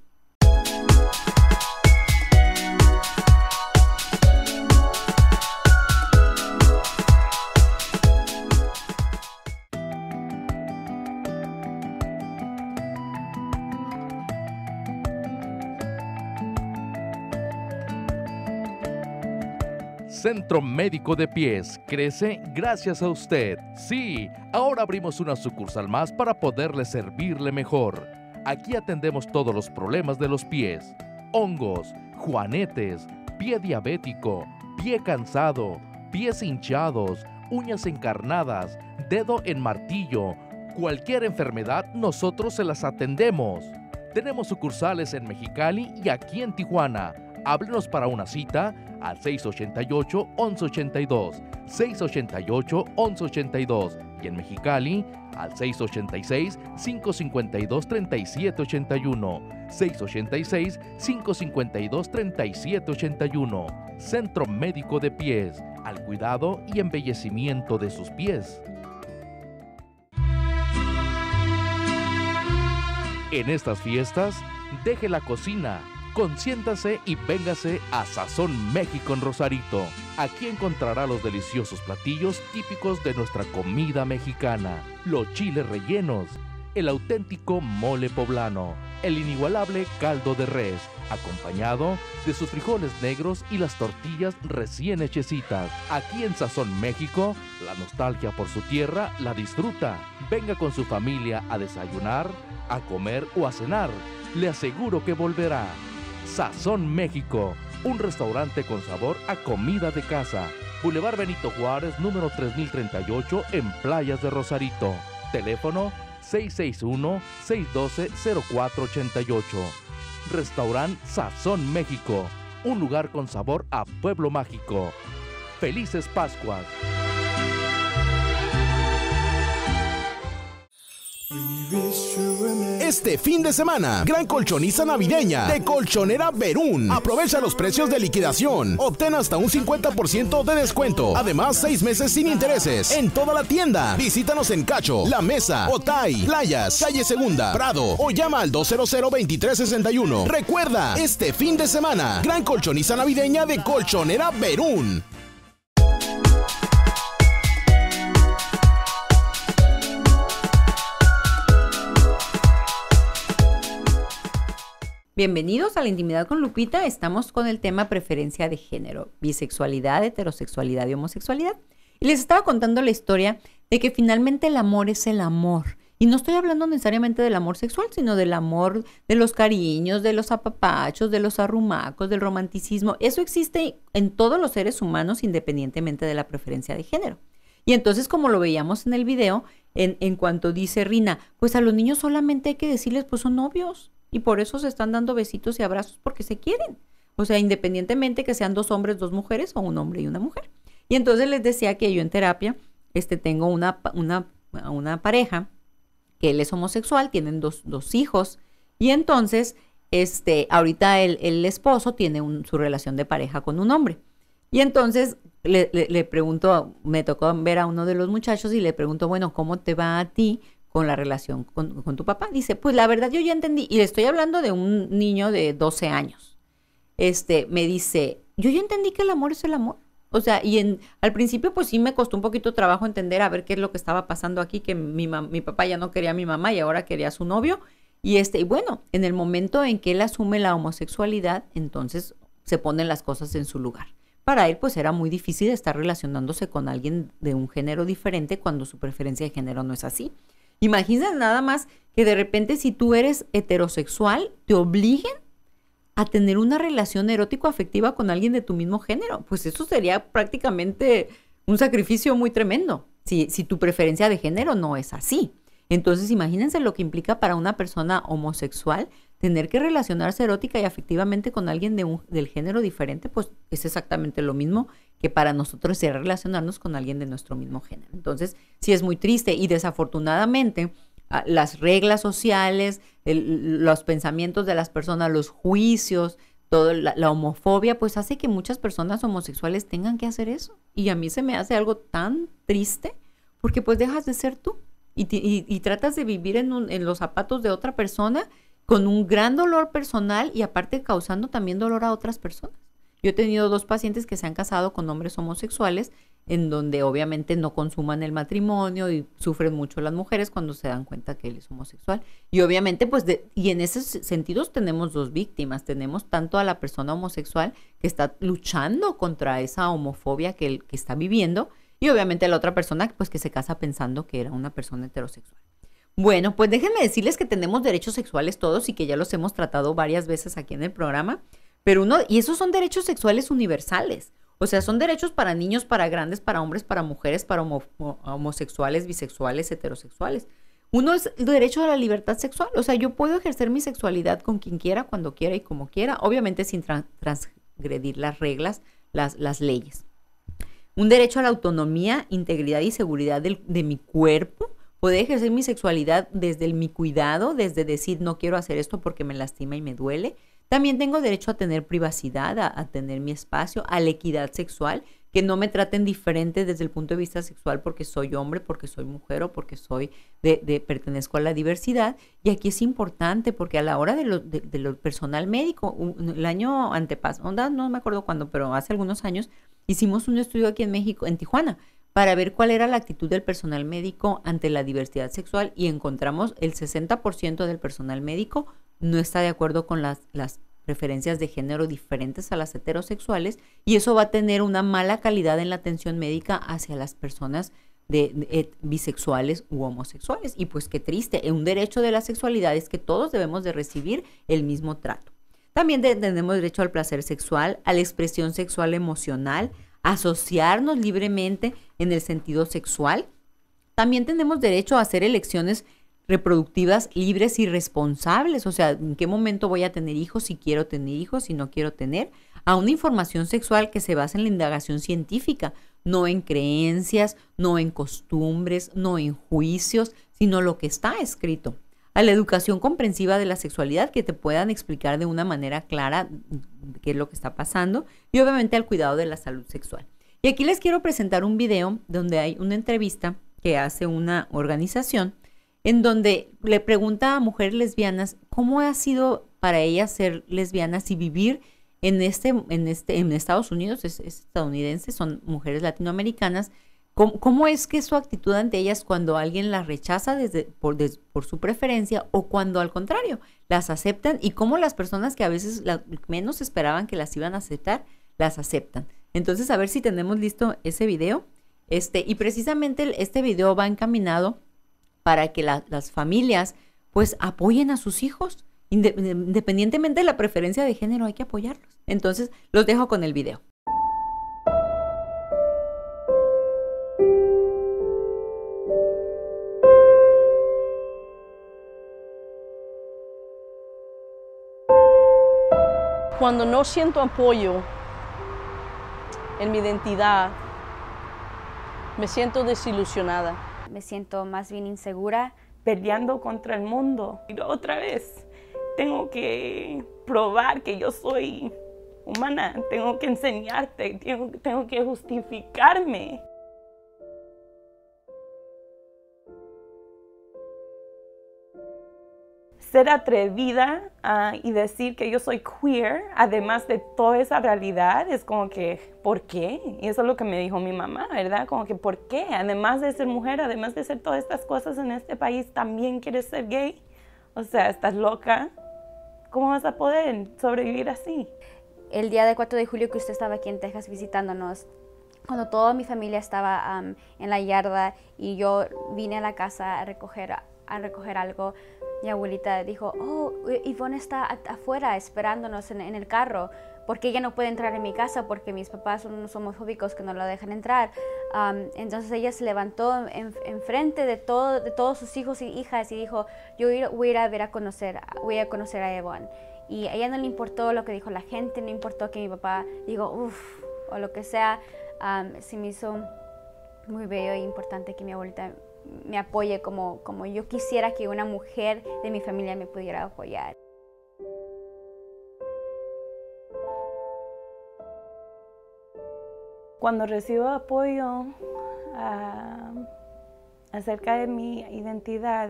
Centro Médico de Pies crece gracias a usted. Sí, ahora abrimos una sucursal más para poderle servirle mejor. Aquí atendemos todos los problemas de los pies: hongos, juanetes, pie diabético, pie cansado, pies hinchados, uñas encarnadas, dedo en martillo. Cualquier enfermedad, nosotros se las atendemos. Tenemos sucursales en Mexicali y aquí en Tijuana. Háblenos para una cita al 688-1182, 688-1182 y en Mexicali al 686-552-3781, 686-552-3781. Centro Médico de Pies, al cuidado y embellecimiento de sus pies. En estas fiestas, deje la cocina, consiéntase y véngase a Sazón México en Rosarito. Aquí encontrará los deliciosos platillos típicos de nuestra comida mexicana, los chiles rellenos, el auténtico mole poblano, el inigualable caldo de res, acompañado de sus frijoles negros y las tortillas recién hechecitas. Aquí en Sazón México, la nostalgia por su tierra la disfruta. Venga con su familia a desayunar, a comer o a cenar, le aseguro que volverá. Sazón México, un restaurante con sabor a comida de casa. Boulevard Benito Juárez, número 3038, en Playas de Rosarito. Teléfono 661-612-0488. Restaurant Sazón México, un lugar con sabor a pueblo mágico. ¡Felices Pascuas! Este fin de semana, gran colchoniza navideña de Colchonera Verún. Aprovecha los precios de liquidación. Obtén hasta un 50% de descuento. Además, 6 meses sin intereses en toda la tienda. Visítanos en Cacho, La Mesa, Otay, Playas, Calle Segunda, Prado o llama al 200-2361. Recuerda, este fin de semana, gran colchoniza navideña de Colchonera Verún. Bienvenidos a La Intimidad con Lupita. Estamos con el tema preferencia de género, bisexualidad, heterosexualidad y homosexualidad. Y les estaba contando la historia de que finalmente el amor es el amor. Y no estoy hablando necesariamente del amor sexual, sino del amor de los cariños, de los apapachos, de los arrumacos, del romanticismo. Eso existe en todos los seres humanos independientemente de la preferencia de género. Y entonces, como lo veíamos en el video, en cuanto dice Rina, pues a los niños solamente hay que decirles, pues son novios. Y por eso se están dando besitos y abrazos porque se quieren. O sea, independientemente que sean 2 hombres, 2 mujeres o un hombre y una mujer. Y entonces les decía que yo en terapia tengo una pareja que él es homosexual, tienen dos hijos. Y entonces, ahorita el esposo tiene su relación de pareja con un hombre. Y entonces le pregunto, me tocó ver a uno de los muchachos y le pregunto, bueno, ¿cómo te va a ti con la relación con tu papá? Dice, pues la verdad yo ya entendí, y le estoy hablando de un niño de 12 años. Me dice, yo ya entendí que el amor es el amor. O sea, al principio pues sí me costó un poquito trabajo entender a ver qué es lo que estaba pasando aquí, que mi papá ya no quería a mi mamá y ahora quería a su novio. Y bueno, en el momento en que él asume la homosexualidad, entonces se ponen las cosas en su lugar. Para él pues era muy difícil estar relacionándose con alguien de un género diferente cuando su preferencia de género no es así. Imagínate nada más que de repente si tú eres heterosexual, te obliguen a tener una relación erótico-afectiva con alguien de tu mismo género. Pues eso sería prácticamente un sacrificio muy tremendo, si tu preferencia de género no es así. Entonces imagínense lo que implica para una persona homosexual tener que relacionarse erótica y afectivamente con alguien del género diferente, pues es exactamente lo mismo que para nosotros ser relacionarnos con alguien de nuestro mismo género. Entonces, sí es muy triste y desafortunadamente las reglas sociales, los pensamientos de las personas, los juicios, toda la homofobia, pues hace que muchas personas homosexuales tengan que hacer eso. Y a mí se me hace algo tan triste porque pues dejas de ser tú y tratas de vivir en los zapatos de otra persona con un gran dolor personal y aparte causando también dolor a otras personas. Yo he tenido 2 pacientes que se han casado con hombres homosexuales, en donde obviamente no consuman el matrimonio y sufren mucho las mujeres cuando se dan cuenta que él es homosexual. Y obviamente, pues, y en esos sentidos tenemos 2 víctimas. Tenemos tanto a la persona homosexual que está luchando contra esa homofobia que está viviendo, y obviamente a la otra persona, pues, que se casa pensando que era una persona heterosexual. Bueno, pues déjenme decirles que tenemos derechos sexuales todos y que ya los hemos tratado varias veces aquí en el programa. Pero y esos son derechos sexuales universales. O sea, son derechos para niños, para grandes, para hombres, para mujeres, para homosexuales, bisexuales, heterosexuales. Uno es el derecho a la libertad sexual. O sea, yo puedo ejercer mi sexualidad con quien quiera, cuando quiera y como quiera. Obviamente sin transgredir las reglas, las leyes. Un derecho a la autonomía, integridad y seguridad de mi cuerpo. Poder ejercer mi sexualidad desde mi cuidado, desde decir no quiero hacer esto porque me lastima y me duele. También tengo derecho a tener privacidad, a tener mi espacio, a la equidad sexual, que no me traten diferente desde el punto de vista sexual porque soy hombre, porque soy mujer o porque pertenezco a la diversidad. Y aquí es importante porque a la hora de lo personal médico, el año antepasado, no me acuerdo cuándo, pero hace algunos años, hicimos un estudio aquí en México, en Tijuana, para ver cuál era la actitud del personal médico ante la diversidad sexual y encontramos el 60% del personal médico no está de acuerdo con las preferencias de género diferentes a las heterosexuales y eso va a tener una mala calidad en la atención médica hacia las personas bisexuales u homosexuales. Y pues qué triste, un derecho de la sexualidad es que todos debemos de recibir el mismo trato. También tenemos derecho al placer sexual, a la expresión sexual emocional, a asociarnos libremente en el sentido sexual. También tenemos derecho a hacer elecciones reproductivas libres y responsables, o sea, en qué momento voy a tener hijos, si quiero tener hijos, si no quiero tener, a una información sexual que se basa en la indagación científica, no en creencias, no en costumbres, no en juicios, sino lo que está escrito. A la educación comprensiva de la sexualidad, que te puedan explicar de una manera clara qué es lo que está pasando, y obviamente al cuidado de la salud sexual. Y aquí les quiero presentar un video donde hay una entrevista que hace una organización en donde le pregunta a mujeres lesbianas cómo ha sido para ellas ser lesbianas y vivir en Estados Unidos, es estadounidense, son mujeres latinoamericanas. ¿Cómo es que su actitud ante ellas cuando alguien las rechaza por su preferencia o cuando al contrario las aceptan, y cómo las personas que a veces menos esperaban que las iban a aceptar, las aceptan? Entonces, a ver si tenemos listo ese video. Y precisamente este video va encaminado para que las familias pues apoyen a sus hijos. Independientemente de la preferencia de género, hay que apoyarlos. Entonces, los dejo con el video. Cuando no siento apoyo en mi identidad, me siento desilusionada. Me siento más bien insegura. Peleando contra el mundo. Y otra vez, tengo que probar que yo soy humana. Tengo que enseñarte, tengo que justificarme. Ser atrevida y decir que yo soy queer, además de toda esa realidad, es como que, ¿por qué? Y eso es lo que me dijo mi mamá, ¿verdad? Como que, ¿por qué? Además de ser mujer, además de ser todas estas cosas en este país, ¿también quieres ser gay? O sea, ¿estás loca? ¿Cómo vas a poder sobrevivir así? El día del 4 de julio que usted estaba aquí en Texas visitándonos, cuando toda mi familia estaba en la yarda y yo vine a la casa a recoger algo, mi abuelita dijo, oh, Ivonne está afuera esperándonos en el carro, porque ella no puede entrar en mi casa porque mis papás son unos homofóbicos que no la dejan entrar. Entonces ella se levantó en frente de todos sus hijos y hijas y dijo, yo voy a conocer a Ivonne. Y a ella no le importó lo que dijo la gente, no importó que mi papá dijo, uff, o lo que sea. Se me hizo muy bello e importante que mi abuelita me apoye como yo quisiera que una mujer de mi familia me pudiera apoyar. Cuando recibo apoyo acerca de mi identidad,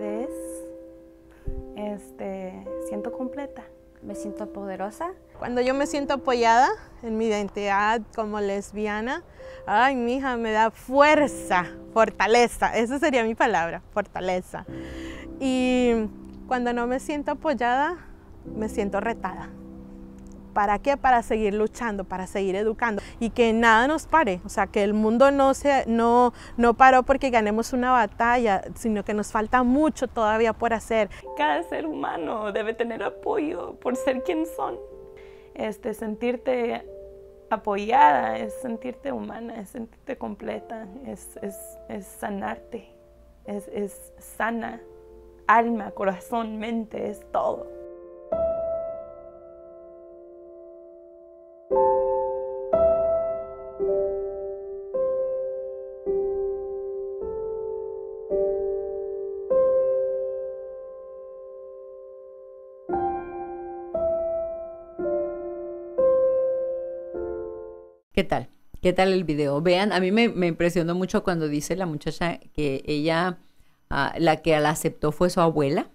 siento completa. Me siento poderosa. Cuando yo me siento apoyada en mi identidad como lesbiana, ay, mija, me da fuerza, fortaleza. Esa sería mi palabra, fortaleza. Y cuando no me siento apoyada, me siento retada. ¿Para qué? Para seguir luchando, para seguir educando y que nada nos pare. O sea, que el mundo no paró porque ganemos una batalla, sino que nos falta mucho todavía por hacer. Cada ser humano debe tener apoyo por ser quien son. Sentirte apoyada es sentirte humana, es sentirte completa, es sanarte, es sana, alma, corazón, mente, es todo. ¿Qué tal? ¿Qué tal el video? Vean, a mí me impresionó mucho cuando dice la muchacha que ella, la que la aceptó fue su abuela,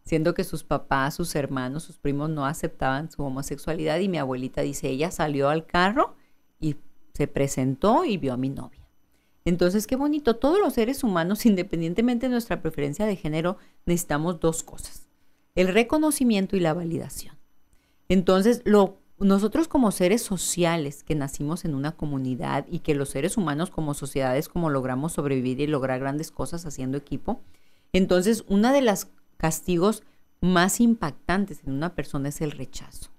siendo que sus papás, sus hermanos, sus primos no aceptaban su homosexualidad, y mi abuelita dice, ella salió al carro y se presentó y vio a mi novia. Entonces, qué bonito. Todos los seres humanos, independientemente de nuestra preferencia de género, necesitamos dos cosas: el reconocimiento y la validación. Entonces, nosotros como seres sociales que nacimos en una comunidad y que los seres humanos como sociedades como logramos sobrevivir y lograr grandes cosas haciendo equipo, entonces uno de los castigos más impactantes en una persona es el rechazo.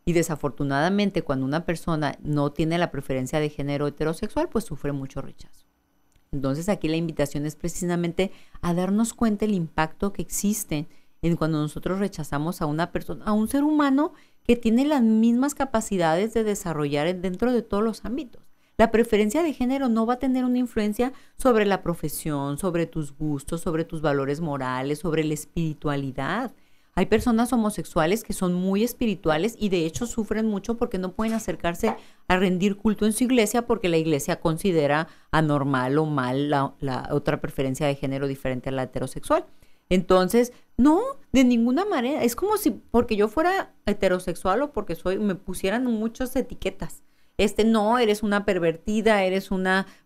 Y desafortunadamente cuando una persona no tiene la preferencia de género heterosexual, pues sufre mucho rechazo. Entonces aquí la invitación es precisamente a darnos cuenta el impacto que existe en cuando nosotros rechazamos a una persona, a un ser humano que tiene las mismas capacidades de desarrollar dentro de todos los ámbitos. La preferencia de género no va a tener una influencia sobre la profesión, sobre tus gustos, sobre tus valores morales, sobre la espiritualidad. Hay personas homosexuales que son muy espirituales y de hecho sufren mucho porque no pueden acercarse a rendir culto en su iglesia porque la iglesia considera anormal o mal la otra preferencia de género diferente a la heterosexual. Entonces, no, de ninguna manera. Es como si porque yo fuera heterosexual o porque me pusieran muchas etiquetas. No, eres una pervertida,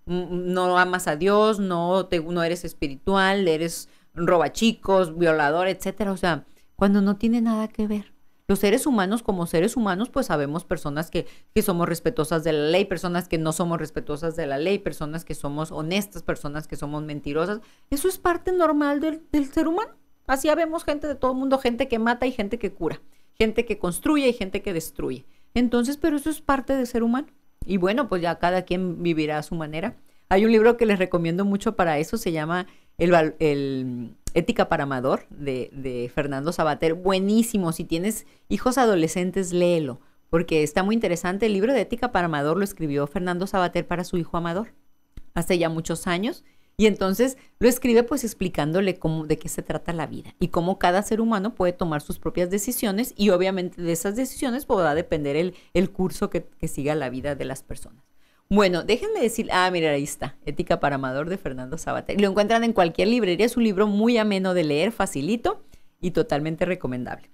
no amas a Dios, no eres espiritual, eres robachicos, violador, etcétera. O sea, cuando no tiene nada que ver. Los seres humanos, como seres humanos, pues sabemos personas que somos respetuosas de la ley, personas que no somos respetuosas de la ley, personas que somos honestas, personas que somos mentirosas. Eso es parte normal del ser humano. Así vemos gente de todo el mundo, gente que mata y gente que cura, gente que construye y gente que destruye. Entonces, pero eso es parte del ser humano. Y bueno, pues ya cada quien vivirá a su manera. Hay un libro que les recomiendo mucho para eso, se llama el Ética para Amador, de Fernando Sabater. Buenísimo, si tienes hijos adolescentes, léelo, porque está muy interesante. El libro de Ética para Amador lo escribió Fernando Sabater para su hijo Amador, hace ya muchos años, y entonces lo escribe pues explicándole de qué se trata la vida y cómo cada ser humano puede tomar sus propias decisiones y obviamente de esas decisiones podrá depender el curso que siga la vida de las personas. Bueno, déjenme decir, mira, ahí está, Ética para Amador de Fernando Sabater. Lo encuentran en cualquier librería, es un libro muy ameno de leer, facilito y totalmente recomendable.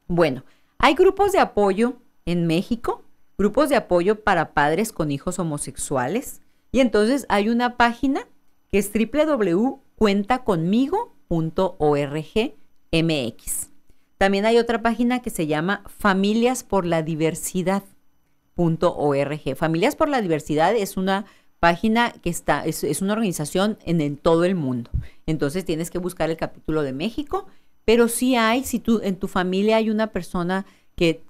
Bueno, hay grupos de apoyo en México, grupos de apoyo para padres con hijos homosexuales, y entonces hay una página que es www.cuentaconmigo.org.mx. También hay otra página que se llama Familias por la Diversidad. .org. Familias por la Diversidad es una página que es una organización en todo el mundo. Entonces tienes que buscar el capítulo de México, pero sí hay, si en tu familia hay una persona que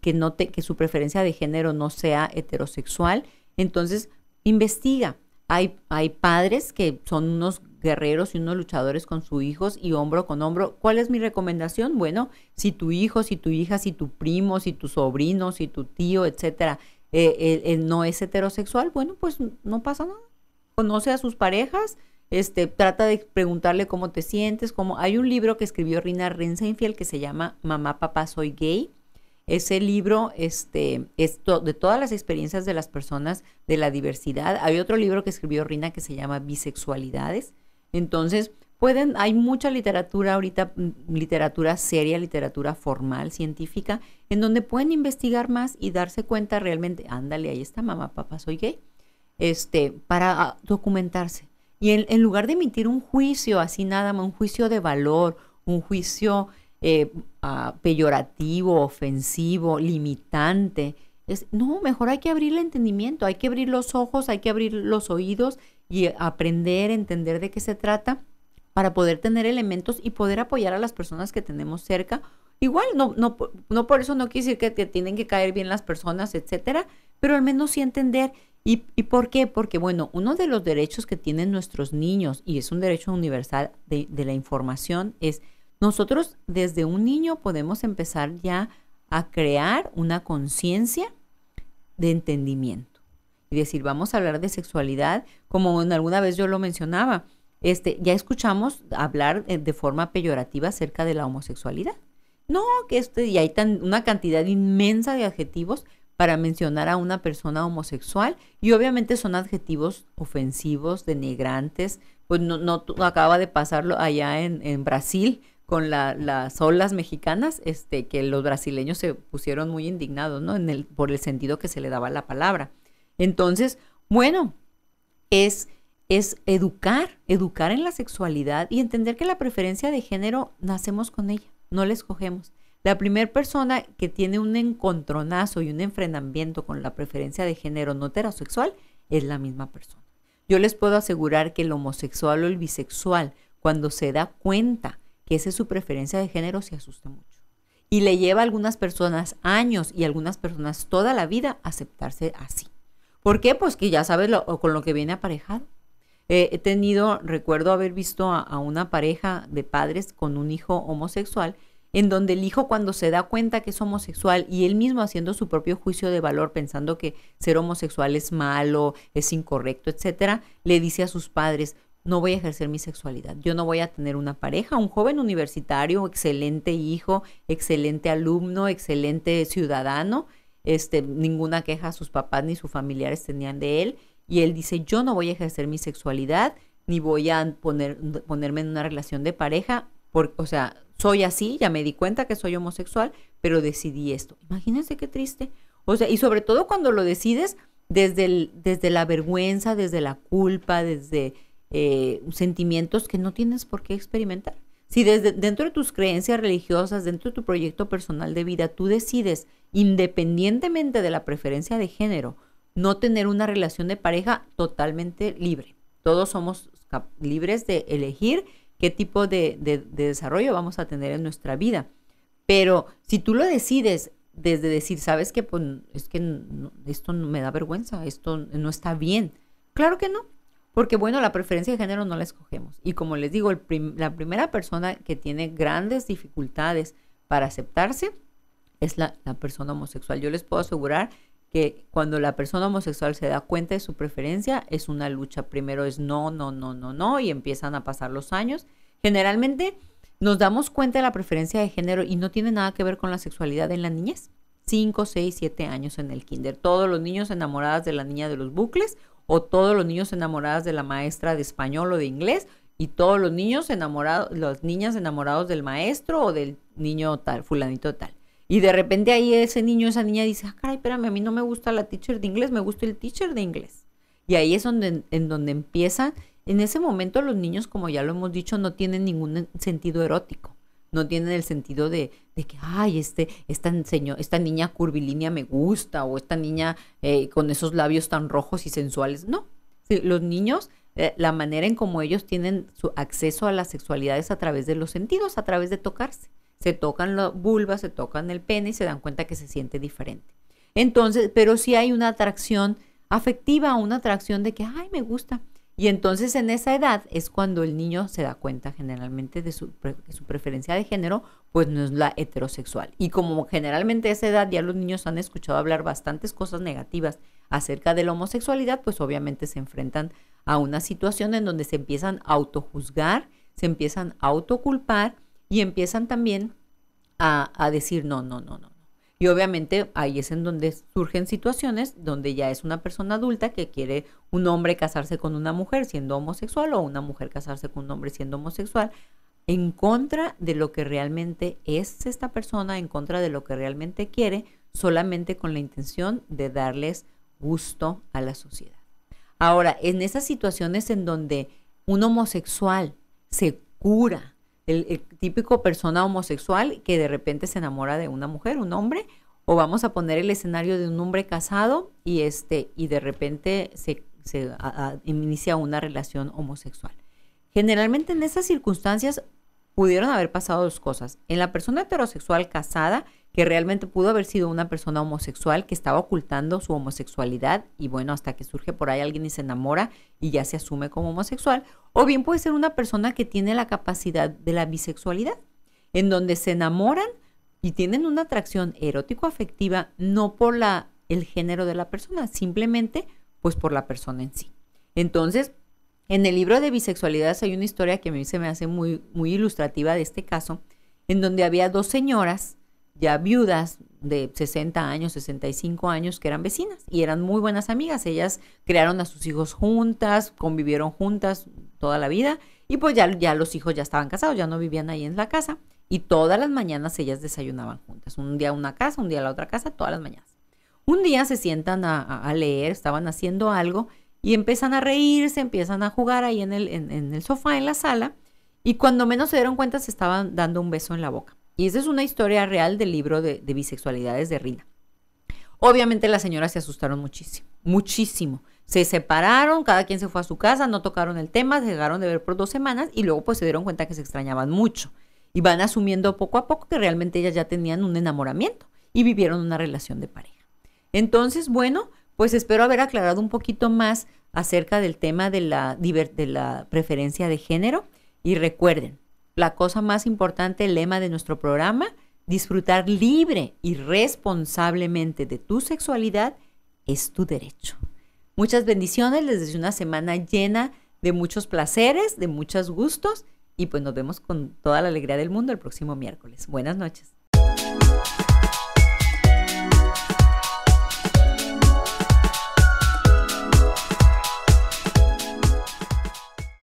su preferencia de género no sea heterosexual, entonces investiga. Hay padres que son unos guerreros y unos luchadores con sus hijos y hombro con hombro. ¿Cuál es mi recomendación? Bueno, si tu hijo, si tu hija, si tu primo, si tu sobrino, si tu tío, etcétera, él no es heterosexual, bueno, pues no pasa nada. Conoce a sus parejas, trata de preguntarle cómo te sientes, hay un libro que escribió Rina Renseinfeld que se llama Mamá, Papá, Soy Gay. Ese libro es de todas las experiencias de las personas de la diversidad. Hay otro libro que escribió Rina que se llama Bisexualidades. Entonces, hay mucha literatura ahorita, literatura seria, literatura formal, científica, en donde pueden investigar más y darse cuenta realmente, ándale, ahí está, mamá, papá, soy gay, para documentarse. Y en lugar de emitir un juicio así nada más, un juicio de valor, un juicio peyorativo, ofensivo, limitante, no, mejor hay que abrir el entendimiento, hay que abrir los ojos, hay que abrir los oídos y aprender, entender de qué se trata, para poder tener elementos y poder apoyar a las personas que tenemos cerca. Igual, no por eso no quiere decir que tienen que caer bien las personas, etcétera, pero al menos sí entender. ¿Y por qué? Porque, bueno, uno de los derechos que tienen nuestros niños, y es un derecho universal de la información, es nosotros desde un niño podemos empezar ya a crear una conciencia de entendimiento. Y decir, vamos a hablar de sexualidad, como alguna vez yo lo mencionaba, ya escuchamos hablar de forma peyorativa acerca de la homosexualidad. No, que y hay una cantidad inmensa de adjetivos para mencionar a una persona homosexual y obviamente son adjetivos ofensivos, denigrantes. Pues no acaba de pasarlo allá en Brasil con las olas mexicanas, que los brasileños se pusieron muy indignados, ¿no? Por el sentido que se le daba a la palabra. Entonces, bueno, es educar en la sexualidad y entender que la preferencia de género nacemos con ella, no la escogemos. La primera persona que tiene un encontronazo y un enfrentamiento con la preferencia de género no heterosexual es la misma persona. Yo les puedo asegurar que el homosexual o el bisexual, cuando se da cuenta que esa es su preferencia de género, se asusta mucho. Y le lleva a algunas personas años y a algunas personas toda la vida aceptarse así. ¿Por qué? Pues que ya sabes con lo que viene aparejado. Recuerdo haber visto a una pareja de padres con un hijo homosexual, en donde el hijo, cuando se da cuenta que es homosexual y él mismo haciendo su propio juicio de valor, pensando que ser homosexual es malo, es incorrecto, etcétera, le dice a sus padres: no voy a ejercer mi sexualidad, yo no voy a tener una pareja. Un joven universitario, excelente hijo, excelente alumno, excelente ciudadano, ninguna queja sus papás ni sus familiares tenían de él, y él dice: yo no voy a ejercer mi sexualidad, ni voy a ponerme en una relación de pareja, soy así, ya me di cuenta que soy homosexual, pero decidí esto. Imagínense qué triste. Y sobre todo cuando lo decides desde la vergüenza, desde la culpa, desde sentimientos que no tienes por qué experimentar. Si dentro de tus creencias religiosas, dentro de tu proyecto personal de vida, tú decides, independientemente de la preferencia de género, no tener una relación de pareja, totalmente libre. Todos somos libres de elegir qué tipo de desarrollo vamos a tener en nuestra vida. Pero si tú lo decides desde decir: ¿sabes qué? Pues es que esto me da vergüenza, esto no está bien. Claro que no, porque bueno, la preferencia de género no la escogemos. Y como les digo, la primera persona que tiene grandes dificultades para aceptarse es la persona homosexual. Yo les puedo asegurar que cuando la persona homosexual se da cuenta de su preferencia, es una lucha. Primero es no, y empiezan a pasar los años. Generalmente nos damos cuenta de la preferencia de género y no tiene nada que ver con la sexualidad en la niñez. 5, 6, 7 años en el kinder. Todos los niños enamoradas de la niña de los bucles, o todos los niños enamoradas de la maestra de español o de inglés, y todos los niños las niñas enamorados del maestro o del niño tal, fulanito tal. Y de repente ahí ese niño, esa niña dice: caray, espérame, a mí no me gusta la teacher de inglés, me gusta el teacher de inglés. Y ahí es donde empieza. En ese momento los niños, como ya lo hemos dicho, no tienen ningún sentido erótico. No tienen el sentido de que, ay, esta niña curvilínea me gusta, o esta niña con esos labios tan rojos y sensuales. No. Sí, los niños, la manera en cómo ellos tienen su acceso a la sexualidad es a través de los sentidos, a través de tocarse. Se tocan la vulva, se tocan el pene y se dan cuenta que se siente diferente. Entonces, pero sí hay una atracción afectiva, una atracción de que, ay, me gusta. Y entonces en esa edad es cuando el niño se da cuenta generalmente de su preferencia de género, pues no es la heterosexual. Y como generalmente a esa edad ya los niños han escuchado hablar bastantes cosas negativas acerca de la homosexualidad, pues obviamente se enfrentan a una situación en donde se empiezan a autojuzgar, se empiezan a autoculpar, y empiezan también a decir no. Y obviamente ahí es en donde surgen situaciones donde ya es una persona adulta que quiere un hombre casarse con una mujer siendo homosexual, o una mujer casarse con un hombre siendo homosexual, en contra de lo que realmente es esta persona, en contra de lo que realmente quiere, solamente con la intención de darles gusto a la sociedad. Ahora, en esas situaciones en donde un homosexual se cura, el típico persona homosexual que de repente se enamora de una mujer, un hombre, o vamos a poner el escenario de un hombre casado y de repente se inicia una relación homosexual. Generalmente en esas circunstancias pudieron haber pasado dos cosas. En la persona heterosexual casada, que realmente pudo haber sido una persona homosexual que estaba ocultando su homosexualidad, y bueno, hasta que surge por ahí alguien y se enamora y ya se asume como homosexual, o bien puede ser una persona que tiene la capacidad de la bisexualidad, en donde se enamoran y tienen una atracción erótico-afectiva, no por el género de la persona, simplemente pues por la persona en sí. Entonces, en el libro de Bisexualidades hay una historia que a mí se me hace muy, muy ilustrativa de este caso, en donde había dos señoras ya viudas de 60 años, 65 años, que eran vecinas y eran muy buenas amigas. Ellas criaron a sus hijos juntas, convivieron juntas toda la vida, y pues ya los hijos ya estaban casados, ya no vivían ahí en la casa, y todas las mañanas ellas desayunaban juntas. Un día una casa, un día la otra casa, todas las mañanas. Un día se sientan a leer, estaban haciendo algo, y empiezan a reírse, empiezan a jugar ahí en el sofá, en la sala, y cuando menos se dieron cuenta se estaban dando un beso en la boca. Y esa es una historia real del libro de bisexualidades de Rina. Obviamente las señoras se asustaron muchísimo, muchísimo. Se separaron, cada quien se fue a su casa, no tocaron el tema, se dejaron de ver por 2 semanas y luego pues se dieron cuenta que se extrañaban mucho. Y van asumiendo poco a poco que realmente ellas ya tenían un enamoramiento y vivieron una relación de pareja. Entonces, bueno, pues espero haber aclarado un poquito más acerca del tema de la preferencia de género. Y recuerden, la cosa más importante, el lema de nuestro programa, disfrutar libre y responsablemente de tu sexualidad es tu derecho. Muchas bendiciones, les deseo una semana llena de muchos placeres, de muchos gustos y pues nos vemos con toda la alegría del mundo el próximo miércoles. Buenas noches.